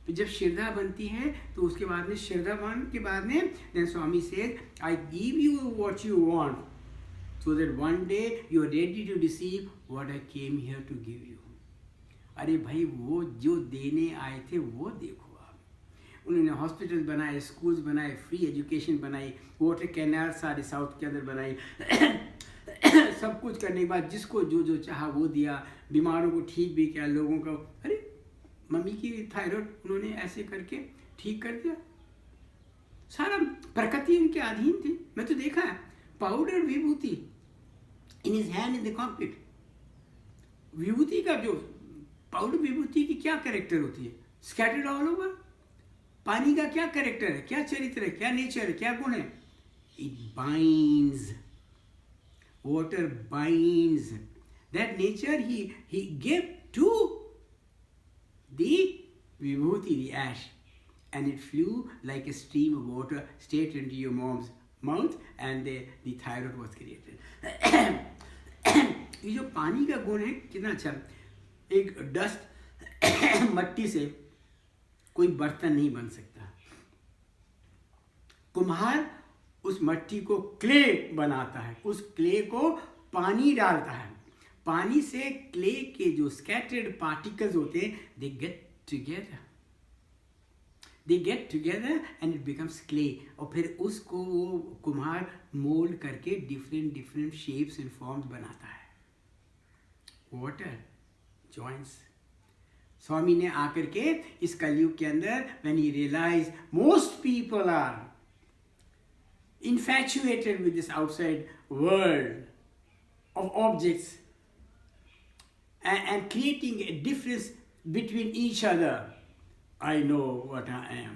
तो जब श्रद्धा बनती है तो उसके बाद में, श्रद्धावान के बाद में, then Swami said, I give you what you want, so that one day you are ready to receive what I came here to give you. अरे भाई, वो जो देने आए थे वो देखो आप। उन्होंने हॉस्पिटल बनाए, स्कूल्स बनाए, फ्री एजुकेशन बनाई, वाटर कैनाल सारे साउथ के अंदर बनाई, सब कुछ करने के बाद जिसको जो जो चाहा वो दिया, बीमारों को ठीक भी किया, लोगों को, अरे मम्मी की थायराइड उन्होंने ऐसे करके ठीक कर दिया। सारा प्रकृति उनके अधीन थी। मैं तो देखा है, powder vibhuti in his hand in the cockpit. विभूति का जो पाउडर विभूति की क्या कैरेक्टर होती है? Scattered all over. पानी का क्या कैरेक्टर है, क्या चरित्र है, क्या नेचर है, क्या गुण है? It binds, water binds. That nature he gave to the vibhuti, the ash, and it flew like a stream of water straight into your mom's mouth, and the thyroid was created. ये जो पानी का गुण है कितना अच्छा। एक dust मट्टी से कोई बर्तन नहीं बन सकता। कुम्हार उस मट्टी को क्ले बनाता है, उस क्ले को पानी डालता है, पानी से क्ले के जो स्कैटर्ड पार्टिकल्स होते हैं, they get together and it becomes clay. और फिर उसको वो कुम्हार मोल्ड करके डिफरेंट शेप्स एंड फॉर्म्स बनाता है। Water joints. स्वामी ने आकर के इस कलयुग के अंदर, when he realise most people are infatuated with this outside world of objects and creating a difference between each other. I know what I am.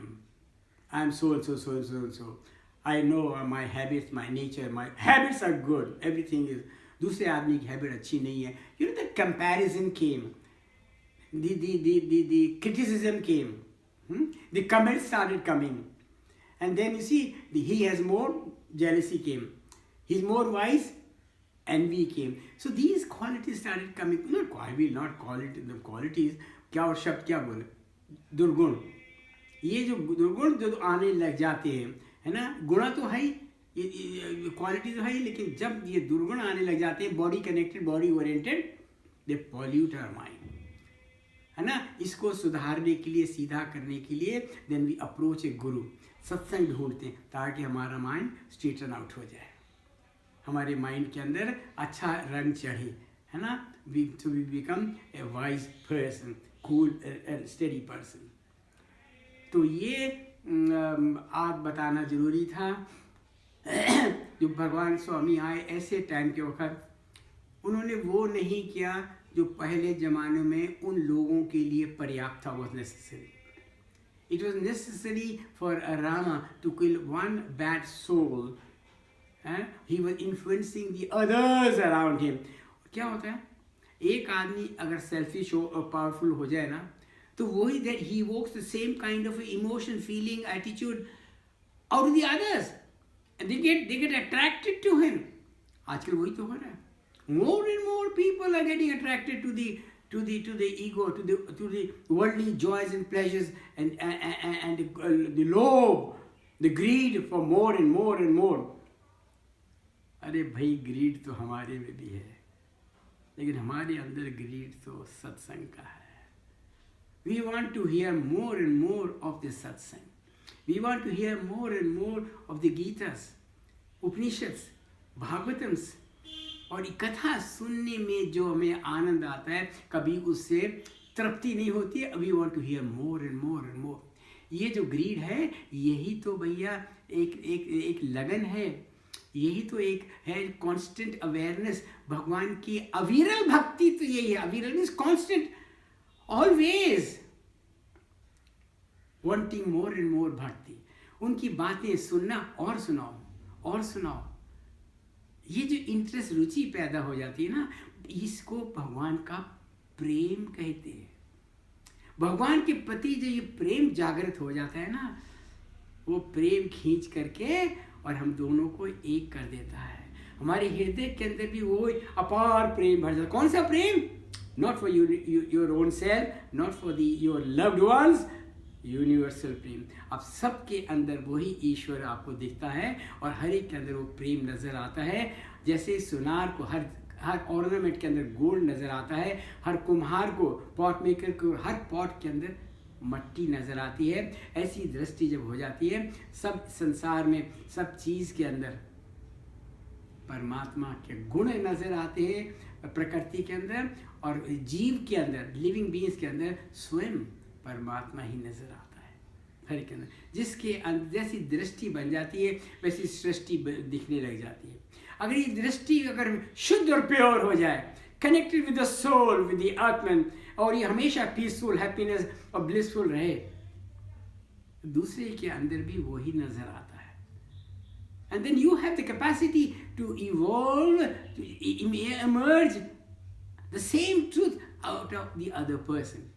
I am so and so, so and so and so. I know my habits, my nature, my habits are good. Everything is. दूसरे आदमी की habit अच्छी नहीं है. You know, the comparison came. The criticism came. The comments started coming. And then you see, he has more, jealousy came. He's more wise, envy came. So these qualities started coming. I will not call it the qualities. क्या और शब्द क्या बोले? दुर्गुण। ये जो दुर्गुण जो आने लग जाते हैं, है ना? गुणा तो है ही, क्वालिटी तो है ही, लेकिन जब ये दुर्गुण आने लग जाते हैं, body connected, body oriented, they pollute our mind, है ना? इसको सुधारने के लिए, सीधा करने के लिए, देन वी अप्रोच ए गुरु, सत्संग ढूंढते हैं, ताकि हमारा माइंड स्ट्रेटन आउट हो जाए, हमारे माइंड के अंदर अच्छा रंग चढ़े, है ना? We become a wise person, cool and steady person. तो ये आज बताना जरूरी था। जो भगवान स्वामी आए ऐसे टाइम के वक्त, उन्होंने वो नहीं किया जो पहले ज़माने में उन लोगों के लिए पर्याप्त था, was necessary. It was necessary for Rama to kill one bad soul. He was influencing the others around him. क्या होता है, एक आदमी अगर सेल्फिश हो और पावरफुल हो जाए ना, तो वही that he evokes the same kind of emotion, feeling, attitude out of the others, and they get attracted to him. आजकल वही तो हो रहा है. More and more people are getting attracted to the ego, to the worldly joys and pleasures, and the lobe, the greed for more and more and more. अरे भाई, greed तो हमारे में भी है, लेकिन हमारे अंदर greed तो सत्संग का है. We want to hear more and more of the satsang. We want to hear more and more of the Gitas, Upanishads, Bhagavatams. और ये कथा सुनने में जो हमें आनंद आता है, कभी उससे तृप्ति नहीं होती है. We want to hear more and more and more. ये जो ग्रीड है, यही तो भैया एक लगन है, यही तो एक है कांस्टेंट अवेयरनेस. भगवान की अविरल भक्ति तो यही है. अविरल means constant, always wanting more and मोर भक्ति. उनकी बातें सुनना और सुनाओ और सुनाओ. ये जो इंटरेस्ट, रुचि पैदा हो जाती है ना, इसको भगवान का प्रेम कहते हैं. भगवान के प्रति जो ये प्रेम जागृत हो जाता है ना, वो प्रेम खींच करके और हम दोनों को एक कर देता है. हमारे हृदय के अंदर भी वो अपार प्रेम भर जाता है. कौन सा प्रेम? Not for your own self, not for your loved ones, universal prem. अब सबके अंदर वही ईश्वर आपको दिखता है और हर एक के अंदर वो प्रेम नजर आता है. जैसे सुनार को हर ऑर्नामेंट के अंदर गोल्ड नजर आता है, हर कुम्हार को, पॉट मेकर को हर पॉट के अंदर मट्टी नजर आती है. ऐसी दृष्टि जब हो जाती है, सब संसार में सब चीज के अंदर परमात्मा के गुण नजर आते हैं, प्रकृति के अंदर और जीव के अंदर, लिविंग बीइंग्स के अंदर स्वयं परमात्मा ही नजर आता है हर के अंदर. जिसके अंदर जैसी दृष्टि बन जाती है, वैसी सृष्टि दिखने लग जाती है. अगर ये दृष्टि अगर शुद्ध और प्योर हो जाए, connected with the soul, with the atman, और ये हमेशा पीसफुल, हैप्पीनेस और ब्लिसफुल रहे, दूसरे के अंदर भी वही नजर आता है. And then you have the capacity to evolve, to emerge the same truth out of the other person.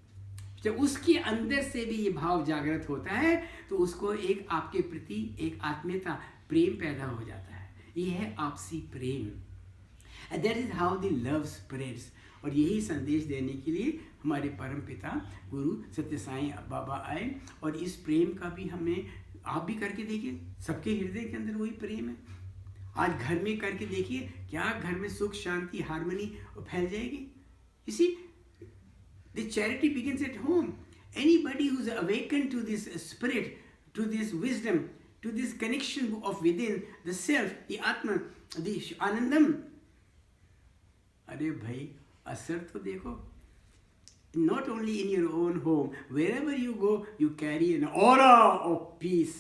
जब उसके अंदर से भी ये भाव जागृत होता है, तो उसको एक आपके प्रति एक आत्मीयता, प्रेम पैदा हो जाता है. ये है आपसी प्रेम. And that is how the love spreads. और यही संदेश देने के लिए हमारे परम पिता गुरु सत्य साई बाबा आए. और इस प्रेम का भी हमें, आप भी करके देखिए, सबके हृदय के अंदर वही प्रेम है. आज घर में करके देखिए, क्या घर में सुख, शांति, हार्मनी फैल जाएगी. इसी the charity begins at home. Anybody who's awakened to this spirit, to this wisdom, to this connection of within, the self, the atma, the anandam. अरे भाई, असर तो देखो. Not only in your own home, wherever you go, you carry an aura of peace,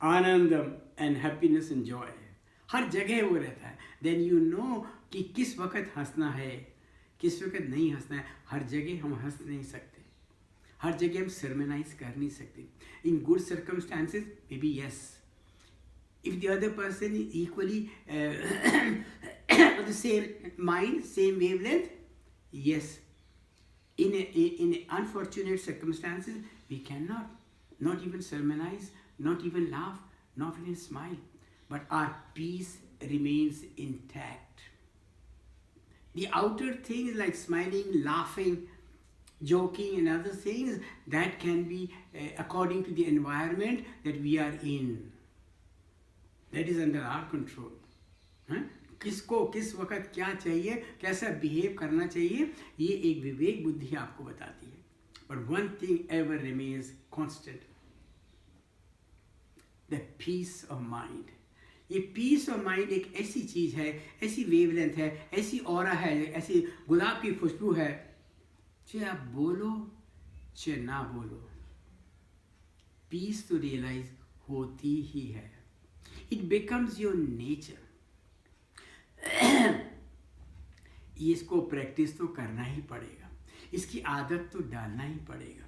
anandam and happiness and joy. हर जगह वो रहता है. Then you know कि किस वक्त हंसना है, किस वक्त नहीं हंसना है. हर जगह हम हंस नहीं सकते, हर जगह हम सर्मनाइज कर नहीं सकते. In good circumstances may be yes, if the other person is equally the same mind, same wavelength, yes. in unfortunate circumstances we cannot not even sermonize, not even laugh, not even smile, but our peace remains intact. The outer things like smiling, laughing, joking and other things, that can be according to the environment that we are in. That is under our control. किसको किस वक्त क्या चाहिए, कैसा behave करना चाहिए, ये एक विवेक बुद्धि आपको बताती है. But one thing ever remains constant, the peace of mind. ये पीस ऑफ माइंड एक ऐसी चीज है, ऐसी वेवलेंथ है, ऐसी ऑरा है, ऐसी गुलाब की खुशबू है, चाहे आप बोलो चाहे ना बोलो, पीस तो रियलाइज होती ही है. It becomes your nature. इसको प्रैक्टिस तो करना ही पड़ेगा, इसकी आदत तो डालना ही पड़ेगा,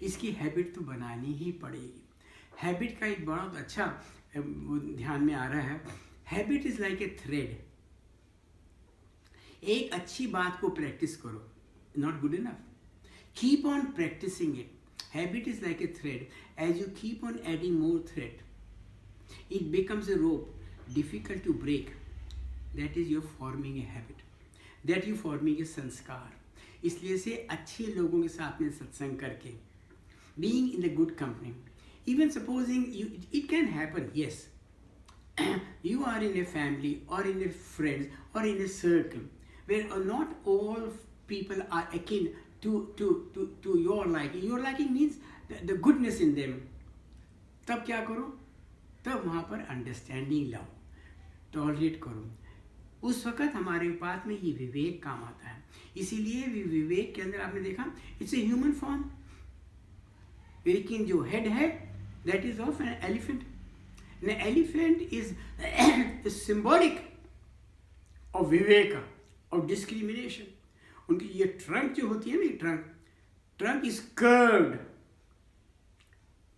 इसकी हैबिट तो बनानी ही पड़ेगी। हैबिट का एक बहुत अच्छा ध्यान में आ रहा है, habit is like a thread. एक अच्छी बात को प्रैक्टिस करो, not good enough, keep on practising it. Habit is like a thread, as you keep on adding more thread it becomes a rope difficult to break. That is, you're forming a habit, that you forming a संस्कार। इसलिए से अच्छे लोगों के साथ में सत्संग करके, being in the good company, even supposing you, it can happen, yes, you are in a family or in a friends or in a circle where not all people are akin to your liking. Your liking means the goodness in them. तब क्या करो, तब वहाँ पर understanding लाओ, tolerate करो। उस वक़्त हमारे पास में ये विवेक काम आता है। इसीलिए विवेक के अंदर आपने देखा, इट्स ए ह्यूमन फॉर्म, लेकिन जो हेड है that is of an elephant. An elephant is symbolic of Vivek, of discrimination. उनकी ये ट्रंक जो होती है ना, ट्रंक इज कर्व्ड,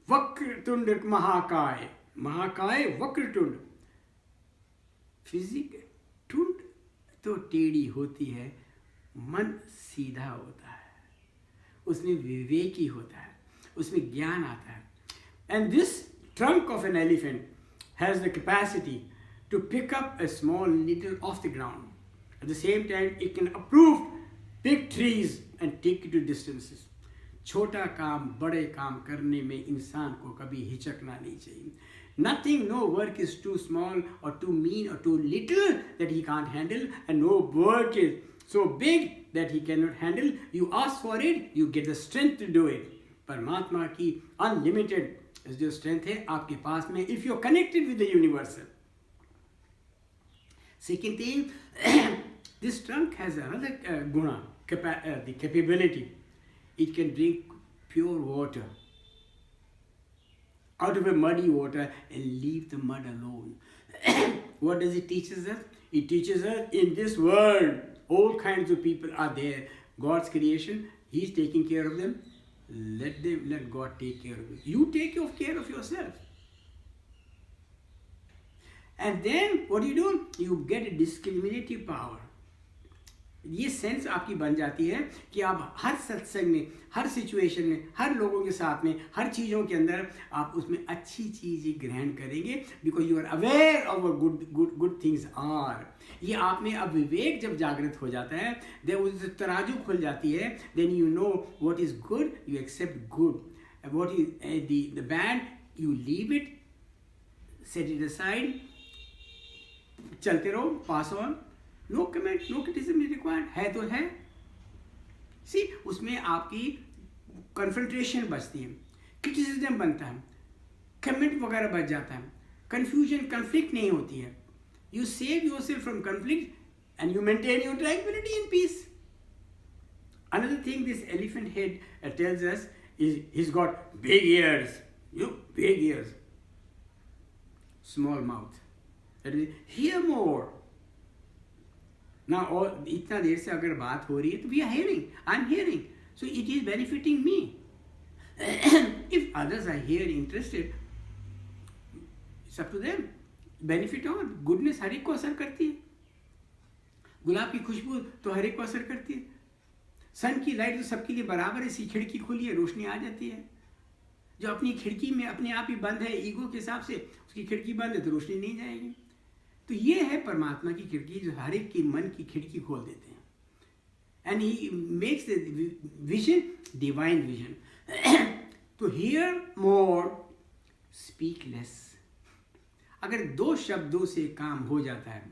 वक्रतुंड महाकाय, महाकाय वक्रतुंड। फिजिक टुंड तो टेढ़ी होती है, मन सीधा होता है, उसमें विवेक ही होता है, उसमें ज्ञान आता है। And this trunk of an elephant has the capacity to pick up a small needle off the ground. At the same time, it can uproot big trees and take it to distances. छोटा काम बड़े काम करने में इंसान को कभी हिचकना नहीं चाहिए. Nothing, no work is too small or too mean or too little that he can't handle, and no work is so big that he cannot handle. You ask for it, you get the strength to do it. परमात्मा की unlimited जो strength है आपके पास में, if you're connected with the universal. Second thing, this trunk has another guna, the capability. It can drink pure water out of a muddy water and leave the mud alone. What does it teach us? It teaches us in this world, all kinds of people are there. God's creation, He's taking care of them. Let God take care of you. You take care of yourself. And then what do? You get a discriminative power. ये sense आपकी बन जाती है कि आप हर सत्संग में, हर situation में, हर लोगों के साथ में, हर चीज़ों के अंदर आप उसमें अच्छी चीज़ें ग्रहण करेंगे, because you are aware of what good things are. ये आप में अब विवेक जब जागृत हो जाता है, देन उस तराजू खुल जाती है, then you know what is good, you accept good, what is the bad you leave it, set it aside, चलते रहो, pass on. No comment, no criticism is required. है तो है. सी, उसमें आपकी कन्फ्रंट्रेशन बचती है, क्रिटिसिज्म बनता है, कमेंट वगैरह बच जाता है, कंफ्यूजन, कन्फ्लिक्ट नहीं होती है. You save yourself from conflict and you maintain your tranquillity and peace. Another thing this elephant head tells us is he's got big ears. Big ears. Small mouth. That is, hear more. Now, इतना देर से अगर बात हो रही है तो we are hearing. I'm hearing. So it is benefiting me. If others are here interested, it's up to them. Benefit on. Goodness हर एक को असर करती है. गुलाब की खुशबू तो हर एक को असर करती है. सन की लाइट तो सबके लिए बराबर है. इसी खिड़की खुली है, रोशनी आ जाती है. जो अपनी खिड़की में अपने आप ही बंद है, ईगो के हिसाब से उसकी खिड़की बंद है तो रोशनी नहीं जाएगी. तो ये है परमात्मा की खिड़की जो हर एक की मन की खिड़की खोल देते हैं. And he makes the vision divine vision. तो हियर मोर, स्पीक लेस. अगर 2 शब्दों से काम हो जाता है,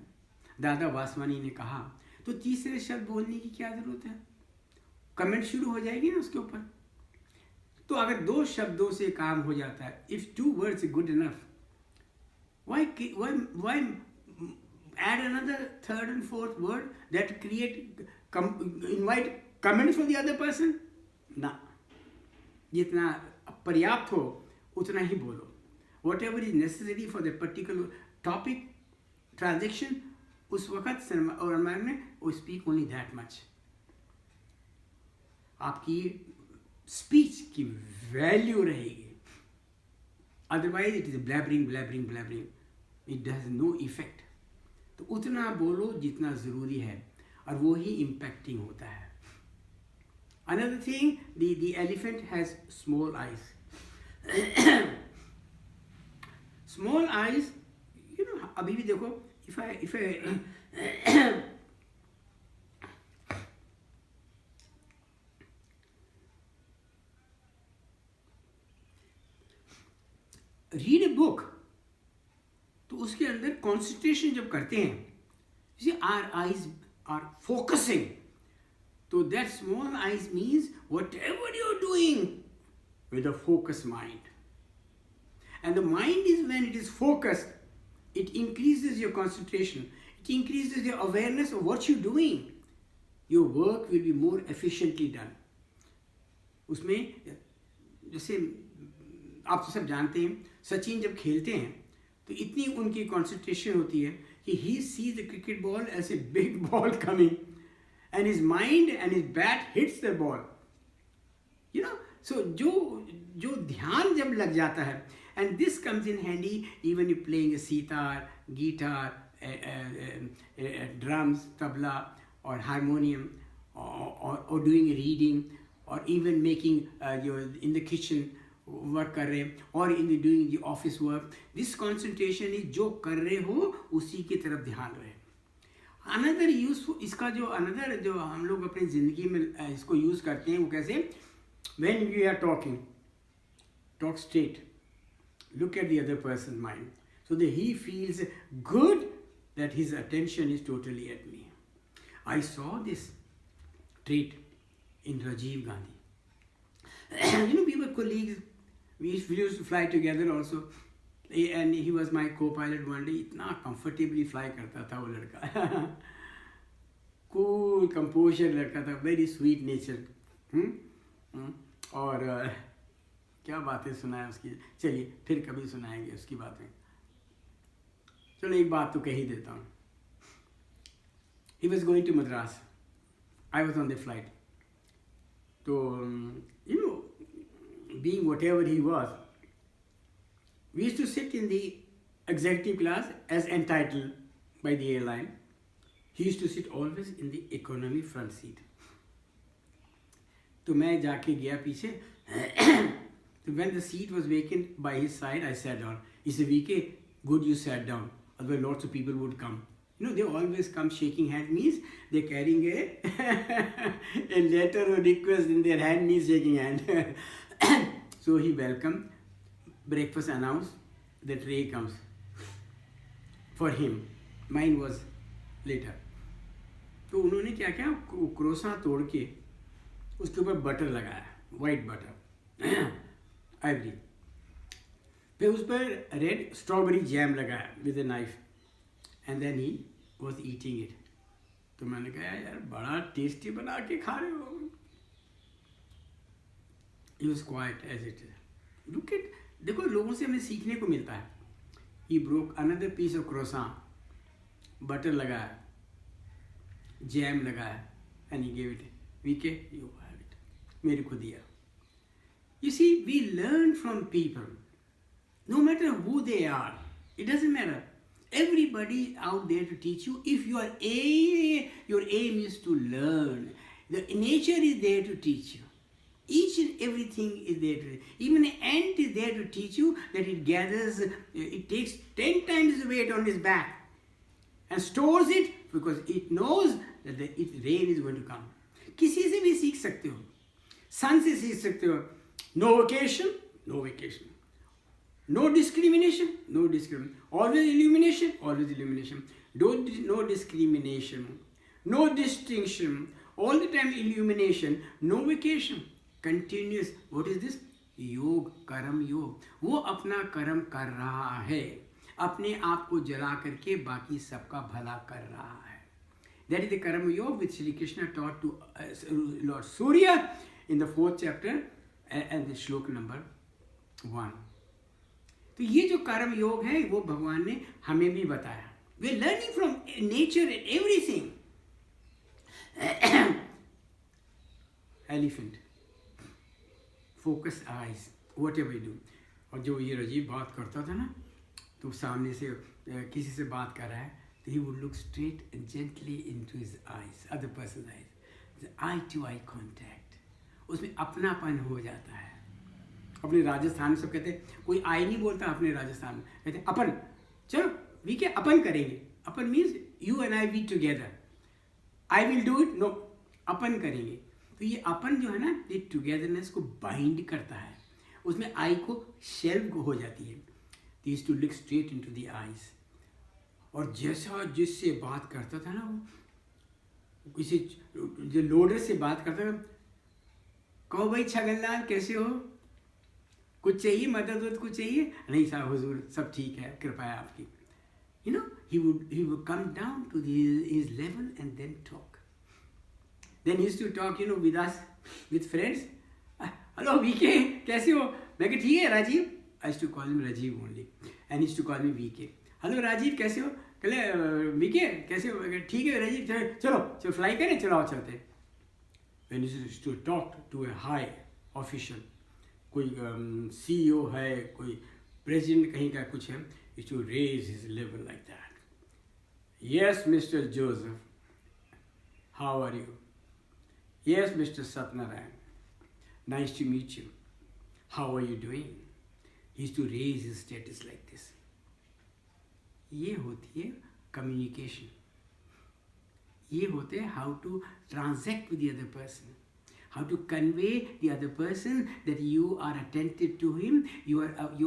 दादा वासवानी ने कहा, तो तीसरे शब्द बोलने की क्या जरूरत है? कमेंट शुरू हो जाएगी ना उसके ऊपर. तो अगर 2 शब्दों से काम हो जाता है, if 2 words is good enough, why add another 3rd and 4th word that invite comments from the other person? ना, जितना पर्याप्त हो उतना ही बोलो. Whatever is necessary for the particular topic, transaction, उस वक्त और रामायण में वो स्पीक ओनली दैट मच. आपकी स्पीच की वैल्यू रहेगी, otherwise it is blabbering blabbering blabbering, it does no effect. तो उतना बोलो जितना ज़रूरी है और वो ही इम्पैक्टिंग होता है. Another thing, the elephant has small eyes. Small eyes, you know, अभी भी देखो, if I read a book, तो उसके अंदर कॉन्सेंट्रेशन जब करते हैं, आर आईज आर फोकसिंग, तो that small eyes means whatever you are doing with a focus mind. And the mind is, when it is focused, it increases your concentration, it increases your awareness of what you're doing. Your work will be more efficiently done. उसमें जैसे आप तो सब जानते हैं, सचिन जब खेलते हैं तो इतनी उनकी concentration होती है कि he sees the cricket ball as a big ball coming and his mind and his bat hits the ball. You know, so जो ध्यान जब लग जाता है, and this comes in handy even you playing a sitar, guitar, drums, tabla or harmonium, or doing reading, or even making in the kitchen work कर रहे, or in the doing the office work. This concentration is जो कर रहे हो उसी की तरफ ध्यान रहे. Another useful, इसका जो another जो हम लोग अपनी ज़िंदगी में इसको यूज़ करते हैं, वो कैसे? When we are talking, talk straight. Look at the other person's mind, so that he feels good that his attention is totally at me. I saw this trait in Rajiv Gandhi. You know, we were colleagues. We used to fly together also, and he was my co-pilot one day. इतना comfortably fly करता था वो लड़का. Cool, composure लड़का था, very sweet nature. और क्या बातें सुनाए उसकी, चलिए फिर कभी सुनाएंगे उसकी बातें. चलो एक बात तो कह ही देता हूँ. He was going to Madras. I was on the flight. So, you know, being whatever he was, we used to sit in the executive class as entitled by the airline. He used to sit always in the economy front seat. तो मैं जाके गया पीछे. So when the seat was vacant by his side, I sat down. He said, VK, good you sat down. Otherwise lots of people would come. You know, they always come shaking hand, means they're carrying a letter or request in their hand, means shaking hand. So he welcomed. Breakfast announced. The tray comes for him. Mine was later. तो उन्होंने क्या किया, croissant तोड़ के उसके ऊपर butter लगाया, white butter, Ivory. फिर उस पर रेड स्ट्रॉबेरी जैम लगाया with a knife, and then he was eating it. तो मैंने कहा यार बड़ा टेस्टी बना के खा रहे हो. He was quite as it is. Look it, देखो लोगों से हमें सीखने को मिलता है. He broke another piece of croissant, butter लगाया, जैम लगाया, एंड ही गेव इट. वीके यू हैव इट, मेरे को दिया. You see, we learn from people, no matter who they are. It doesn't matter. Everybody out there to teach you. If your aim is to learn, the nature is there to teach you. Each and everything is there to. Even an ant is there to teach you that it gathers. It takes 10 times the weight on its back and stores it because it knows that its rain is going to come. किसी से भी सीख सकते हो. सन से सीख सकते हो. No vacation, no vacation. No discrimination, no discrimination. Always illumination, always illumination. No discrimination, no distinction. All the time illumination, no vacation. Continuous. What is this? योग, कर्म योग. वो अपना कर्म कर रहा है, अपने आप को जला करके बाकी सबका भला कर रहा है. That is the karma yoga which Shri Krishna taught to Lord Surya in the 4th chapter. And the श्लोक नंबर 1. तो ये जो कर्म योग है वो भगवान ने हमें भी बताया. We are learning from nature and everything. Elephant. Focus eyes. Whatever you do. और जो ये राजीव बात करता था ना, तो सामने से किसी से बात कर रहा है, तो he would look straight and gently into his eyes, other person's eyes, eye to eye contact. उसमें अपनापन हो जाता है. अपने राजस्थान में सब कहते हैं, कोई आई नहीं बोलता अपने राजस्थान में, कहते हैं अपन, चलो वी के अपन करेंगे. अपन means you and I we together. I will do it, no, अपन करेंगे. तो ये अपन जो है ना, ये टुगेदरनेस को बाइंड करता है. उसमें आई को शेल्फ हो जाती है. These two look straight into the eyes. और जैसा जिससे बात करता था ना, वो किसी जो लोडर से बात करता था, कहो भाई छगनलाल कैसे हो, कुछ चाहिए, मदद कुछ चाहिए? नहीं साहब हुजूर सब ठीक है, कृपा है आपकी. You know, he would come down to his level and then talk. Then he used to talk, you know, with us, with friends. Hello, VK, कैसे हो? मैं कहा ठीक है Rajiv. I used to call him Rajiv only, and he used to call me VK. Hello Rajiv कैसे हो? कहले VK कैसे हो? मैं कहा ठीक है राजीव, चलो फ्लाई करें, चलो आओ चलते हैं. When he used to talk to a high official, कोई CEO है, कोई प्रेसिडेंट कहीं का कुछ है, used to raise his level like that. Yes, Mr. Joseph, how are you? Yes, Mr. Satnarayan, nice to meet you. How are you doing? He used to raise his status like this. ये होती है communication. ये होते हैं how to transact with the other person. How to convey the other person that you are attentive to him, you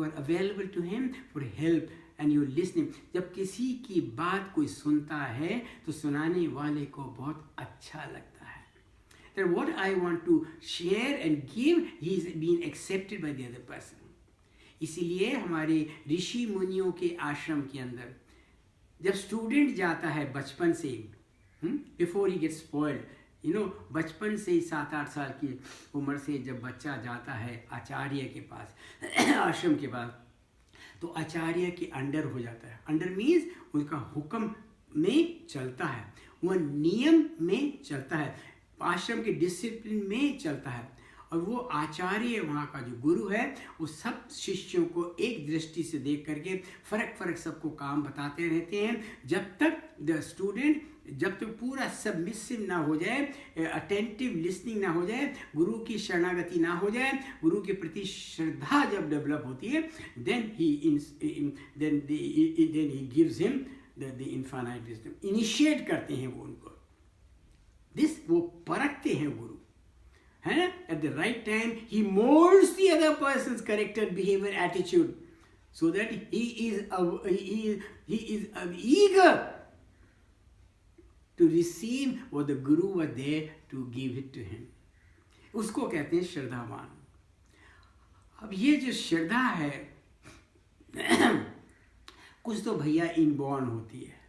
are available to him for help and you are listening. जब किसी की बात कोई सुनता है तो सुनाने वाले को बहुत अच्छा लगता है. That what I want to share and give, he is being accepted by the other person. इसीलिए हमारे ऋषि मुनियों के आश्रम के अंदर जब स्टूडेंट जाता है बचपन से, before he gets spoiled, you know, बचपन से ही 7-8 साल की उम्र से जब बच्चा जाता है आचार्य के पास, आश्रम के पास, तो आचार्य के अंडर हो जाता है. अंडर मीन्स उनका हुक्म में चलता है, वह नियम में चलता है, आश्रम के डिसिप्लिन में चलता है. और वो आचार्य, वहाँ का जो गुरु है, वो सब शिष्यों को एक दृष्टि से देख करके फर्क सबको काम बताते रहते हैं, जब तक द स्टूडेंट, जब तक पूरा सबमिसिव ना हो जाए, अटेंटिव लिसनिंग ना हो जाए, गुरु की शरणागति ना हो जाए, गुरु के प्रति श्रद्धा जब डेवलप होती है, then he gives him the infinite wisdom. Initiate करते हैं वो उनको, वो परखते हैं गुरु, है ना. At the right time he molds the other person's character, behavior, attitude, so that he is eager to receive what the guru was there to give it to him. उसको कहते हैं श्रद्धावान. अब ये जो श्रद्धा है कुछ तो भैया इनबॉर्न होती है,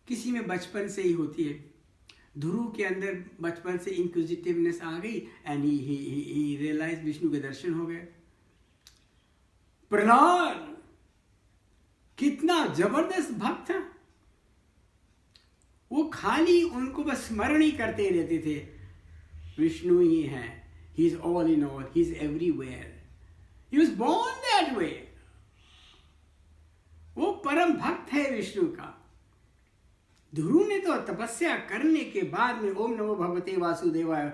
किसी में बचपन से ही होती है. ध्रुव के अंदर बचपन से इंक्विजिटिवनेस आ गई एंड ही रियलाइज, विष्णु के दर्शन हो गए. प्रहलाद कितना जबरदस्त भक्त था, वो खाली उनको बस स्मरण ही करते रहते थे, विष्णु ही हैं, he is all in all, he is everywhere, he was born that way. वो परम भक्त है विष्णु का. ध्रुव ने तो तपस्या करने के बाद में ओम नमो भगवते वासुदेवाय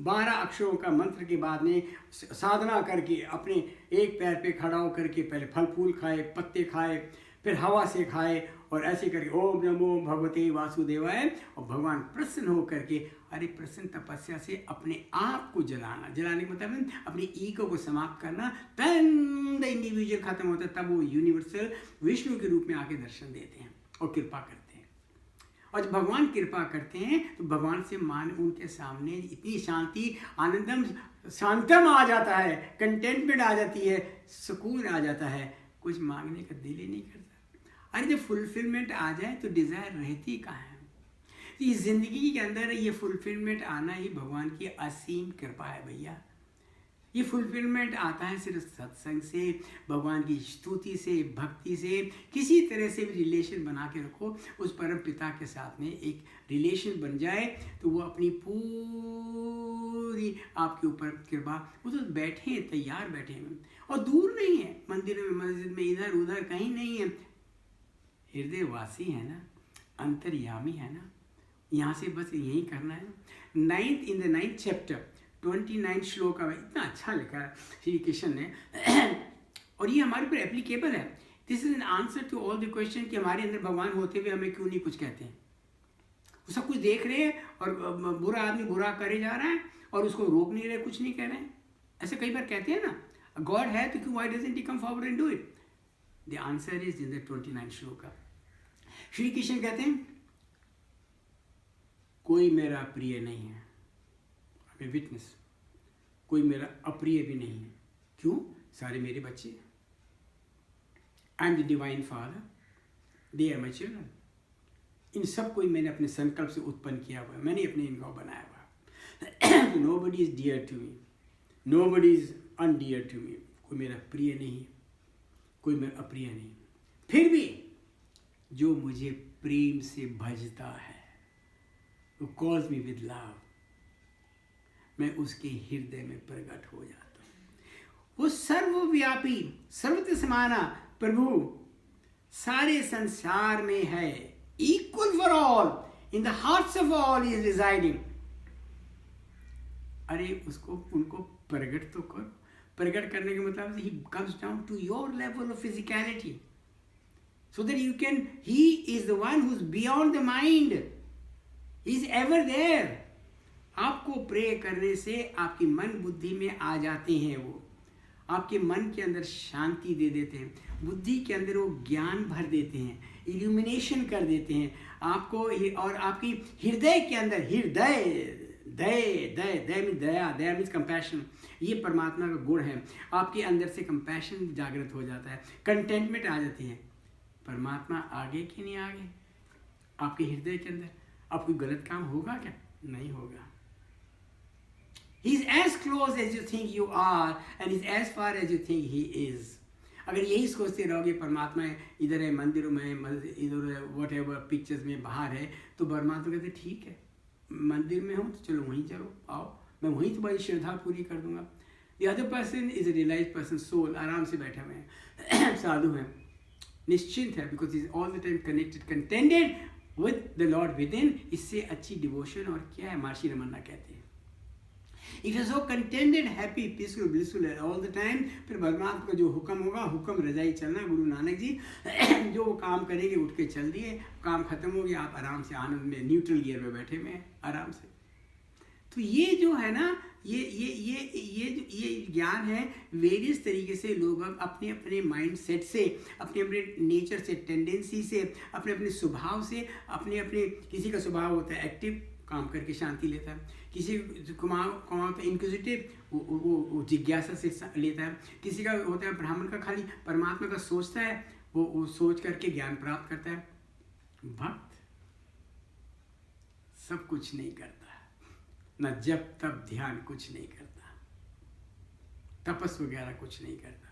12 अक्षरों का मंत्र के बाद में साधना करके अपने एक पैर पे खड़ा होकर के पहले फल फूल खाए, पत्ते खाए, फिर हवा से खाए, और ऐसे करके ओम नमो भगवते वासुदेवाय, और भगवान प्रसन्न होकर के, अरे प्रसन्न तपस्या से अपने आप को जलाना, जलाने का मतलब अपनी ईगो को समाप्त करना, तन द इंडिविजुअल खत्म होता है, तब वो यूनिवर्सल विष्णु के रूप में आके दर्शन देते हैं और कृपा करते हैं. और जब भगवान कृपा करते हैं तो भगवान से मान उनके सामने इतनी शांति, आनंदम शांतम आ जाता है, कंटेंटमेंट आ जाती है, सुकून आ जाता है, कुछ मांगने का दिल ही नहीं करता. अरे जब फुलफिलमेंट आ जाए तो डिज़ायर रहती कहाँ है. तो इस जिंदगी के अंदर ये फुलफिलमेंट आना ही भगवान की असीम कृपा है भैया. ये फुलफिलमेंट आता है सिर्फ सत्संग से, भगवान की स्तुति से, भक्ति से। किसी तरह से भी रिलेशन बना के रखो, उस परम पिता के साथ में एक रिलेशन बन जाए तो वो अपनी पूरी आपके ऊपर कृपा, वो तो बैठे हैं, तैयार बैठे हैं, और दूर नहीं है, मंदिर में, मस्जिद में, इधर उधर कहीं नहीं है, हृदयवासी है ना, अंतर्यामी है ना। यहाँ से बस यही करना है। इन द 9th chapter 29 श्लोक में इतना अच्छा लिखा है श्री कृष्ण ने और ये हमारे पर एप्लीकेबल है। This is an answer to all the question कि हमारे अंदर भगवान होते हुए हमें क्यों नहीं कुछ कहते हैं। वो सब कुछ देख रहे हैं और बुरा आदमी बुरा करे जा रहा है और उसको रोक नहीं रहे, कुछ नहीं कह रहे हैं। ऐसे कई बार कहते हैं ना, गॉड है तो क्यों, why doesn't he come forward and do it? The answer is in the 29 श्लोक। श्री कृष्ण कहते हैं कोई मेरा प्रिय नहीं है, विटनेस, कोई मेरा अप्रिय भी नहीं है। क्यों? सारे मेरे बच्चे, I am the divine father, they are my children. इन सब को मैंने अपने संकल्प से उत्पन्न किया हुआ है, मैंने अपने इनको बनाया हुआ है। Nobody is dear to me, nobody is undear to me. कोई मेरा प्रिय नहीं, कोई मेरा अप्रिय नहीं। फिर भी जो मुझे प्रेम से भजता है, वो कॉल्स मी विद लव, मैं उसके हृदय में प्रकट हो जाता हूँ। वो सर्वव्यापी, सर्वत्र समाना प्रभु सारे संसार में है, equal for all, in the hearts of all is residing. अरे उसको, उनको प्रकट तो करो। प्रकट करने का मतलब ही comes down to your level of physicality, so that you can, he is the one who's beyond the mind, he is ever there। आपको प्रे करने से आपकी मन बुद्धि में आ जाते हैं, वो आपके मन के अंदर शांति दे देते हैं, बुद्धि के अंदर वो ज्ञान भर देते हैं, इल्यूमिनेशन कर देते हैं आपको, और आपकी हृदय के अंदर, हृदय, दया, दया मीन्स दया, दया मीन्स कंपैशन, ये परमात्मा का गुण है। आपके अंदर से कंपैशन जागृत हो जाता है, कंटेंटमेंट आ जाती है। परमात्मा आगे कि नहीं आगे आपके हृदय के अंदर? अब कोई गलत काम होगा क्या? नहीं होगा। He is as close as you think you are and is as far as you think he is। अगर यही सोचते रहोगे परमात्मा इधर है, मंदिरों में, इधर है, वट एवर, पिक्चर्स में, बाहर है, तो परमात्मा कहते ठीक है, मंदिर में हो तो चलो वहीं चलो, आओ, मैं वहीं तुम्हारी श्रद्धा पूरी कर दूंगा। The other person is a realized person, soul, आराम से बैठे हुए हैं, साधु हैं, निश्चिंत है, because is all the time connected, contented with the Lord with in. इससे अच्छी डिवोशन और क्या है? महर्षि रमन्ना कहते हैं, if you so contented, happy, peaceful, blissful all the time, फिर भगवान का जो हुक्म होगा, हुक्म रजाई चलना। गुरु नानक जी जो वो काम करेंगे, उठ के चल दिए, काम खत्म हो गया, आप आराम से आनंद में न्यूट्रल गियर में बैठे हुए आराम से। तो ये जो है ना, ये ज्ञान है। वेरियस तरीके से लोग अपने अपने माइंड सेट से, अपने अपने नेचर से, टेंडेंसी से, अपने अपने स्वभाव से, अपने अपने, किसी का स्वभाव होता है एक्टिव, काम करके शांति लेता है, किसी को होता है इंक्विजिटिव, वो जिज्ञासा से लेता है, किसी का होता है ब्राह्मण का खाली परमात्मा का सोचता है, वो सोच करके ज्ञान प्राप्त करता है। भक्त सब कुछ नहीं करता, न जब तब ध्यान कुछ नहीं करता, तपस वगैरह कुछ नहीं करता,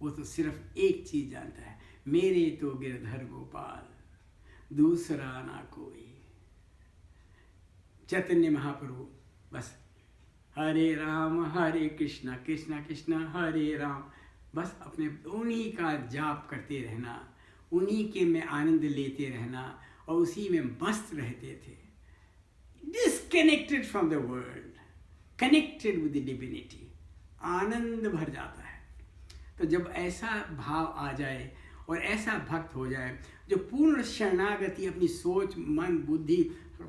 वो तो सिर्फ एक चीज जानता है, मेरे तो गिरधर गोपाल, दूसरा ना कोई। चैतन्य महाप्रभु, बस हरे राम कृष्णा कृष्णा हरे राम, बस अपने उन्हीं का जाप करते रहना, उन्हीं के में आनंद लेते रहना, और उसी में मस्त रहते थे। Disconnected from the world, connected with the divinity, आनंद भर जाता है। तो जब ऐसा भाव आ जाए और ऐसा भक्त हो जाए जो पूर्ण शरणागति, अपनी सोच, मन, बुद्धि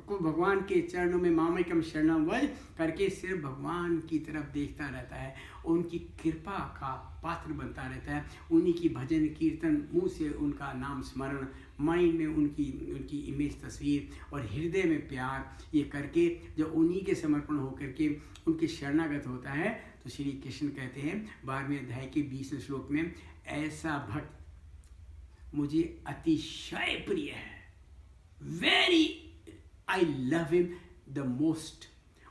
को भगवान के चरणों में मामैकम शरणम व्रज करके सिर्फ भगवान की तरफ देखता रहता है, उनकी कृपा का पात्र बनता रहता है, उन्हीं की भजन कीर्तन, मुंह से उनका नाम स्मरण, माइंड में उनकी इमेज, तस्वीर, और हृदय में प्यार, ये करके जब उन्हीं के समर्पण होकर के उनके शरणागत होता है, तो श्री कृष्ण कहते हैं 12वें अध्याय के 20वें श्लोक में, ऐसा भक्त मुझे अतिशय प्रिय है, very I love him the most.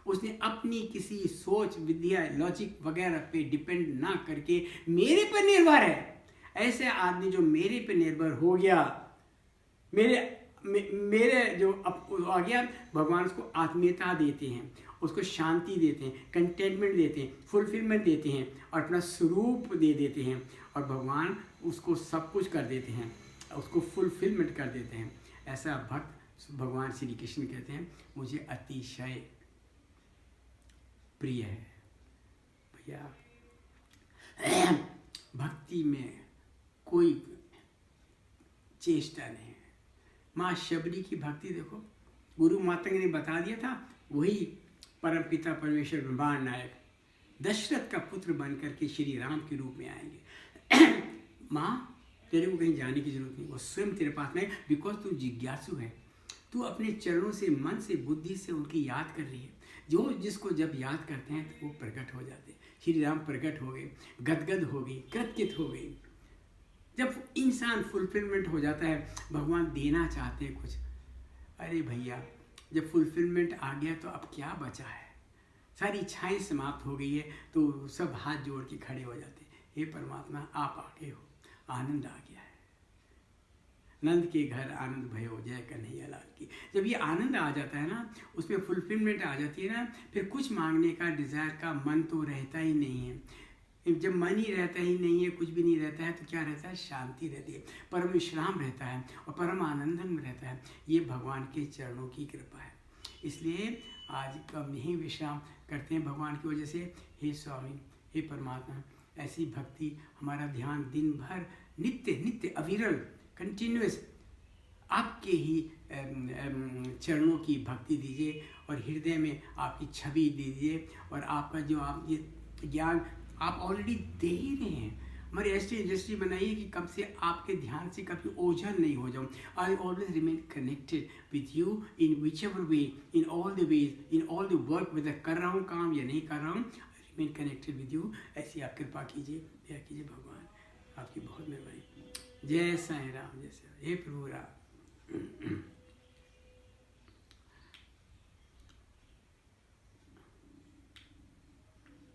उसने अपनी किसी सोच, विद्या, लॉजिक वगैरह पे डिपेंड ना करके मेरे पर निर्भर है। ऐसे आदमी जो मेरे पे निर्भर हो गया, मेरे जो अब आ गया, भगवान उसको आत्मीयता देते हैं, उसको शांति देते हैं, कंटेंटमेंट देते हैं, फुलफिलमेंट देते हैं और अपना स्वरूप दे देते हैं, और भगवान उसको सब कुछ कर देते हैं, उसको फुलफिलमेंट कर देते हैं। ऐसा भक्त भगवान श्री कृष्ण कहते हैं मुझे अतिशय प्रिय है। भैया भक्ति में कोई चेष्टा नहीं है। माँ शबरी की भक्ति देखो, गुरु माता ने बता दिया था, वही परमपिता परमेश्वर ब्रह्मांड नायक दशरथ का पुत्र बनकर के श्री राम के रूप में आएंगे। माँ तेरे को कहीं जाने की जरूरत नहीं, वो स्वयं तेरे पास में, बिकॉज तू जिज्ञासु है, तू अपने चरणों से, मन से, बुद्धि से उनकी याद कर रही है। जो जिसको जब याद करते हैं तो वो प्रकट हो जाते हैं। श्री राम प्रकट हो गए, गदगद हो गई, कृतकृत हो गई। जब इंसान फुलफिलमेंट हो जाता है, भगवान देना चाहते हैं कुछ, अरे भैया जब फुलफिलमेंट आ गया तो अब क्या बचा है, सारी इच्छाएं समाप्त हो गई है, तो सब हाथ जोड़ के खड़े हो जाते हैं, हे परमात्मा आप आगे हो, आनंद आ गया है। नंद के घर आनंद भयो जय कन्हैया लाल की। जब ये आनंद आ जाता है ना, उसमें फुलफिलमेंट आ जाती है ना, फिर कुछ मांगने का, डिज़ायर का मन तो रहता ही नहीं है। जब मन ही रहता ही नहीं है, कुछ भी नहीं रहता है, तो क्या रहता है, शांति रहती है, परम विश्राम रहता है और परम आनंदन में रहता है। ये भगवान के चरणों की कृपा है। इसलिए आज कम ही विश्राम करते हैं भगवान की वजह से। हे स्वामी, हे परमात्मा, ऐसी भक्ति, हमारा ध्यान दिन भर नित्य नित्य अविरल कंटिन्यूस आपके ही चरणों की भक्ति दीजिए, और हृदय में आपकी छवि दीजिए, और आपका जो आप ये ज्ञान आप ऑलरेडी दे ही रहे हैं। हमारी ऐसी इंडस्ट्री बनाइए कि कब से आपके ध्यान से कभी ओझल नहीं हो जाऊँ। I always remain connected with you in whichever way, in all the ways, in all the work, whether कर रहा हूँ काम या नहीं कर रहा हूँ, I remain connected with you. ऐसी आप कृपा कीजिए, दया कीजिए भगवान, आपकी बहुत मेहरबानी। जय साईं राम, जय साईं, हे प्रभु राम।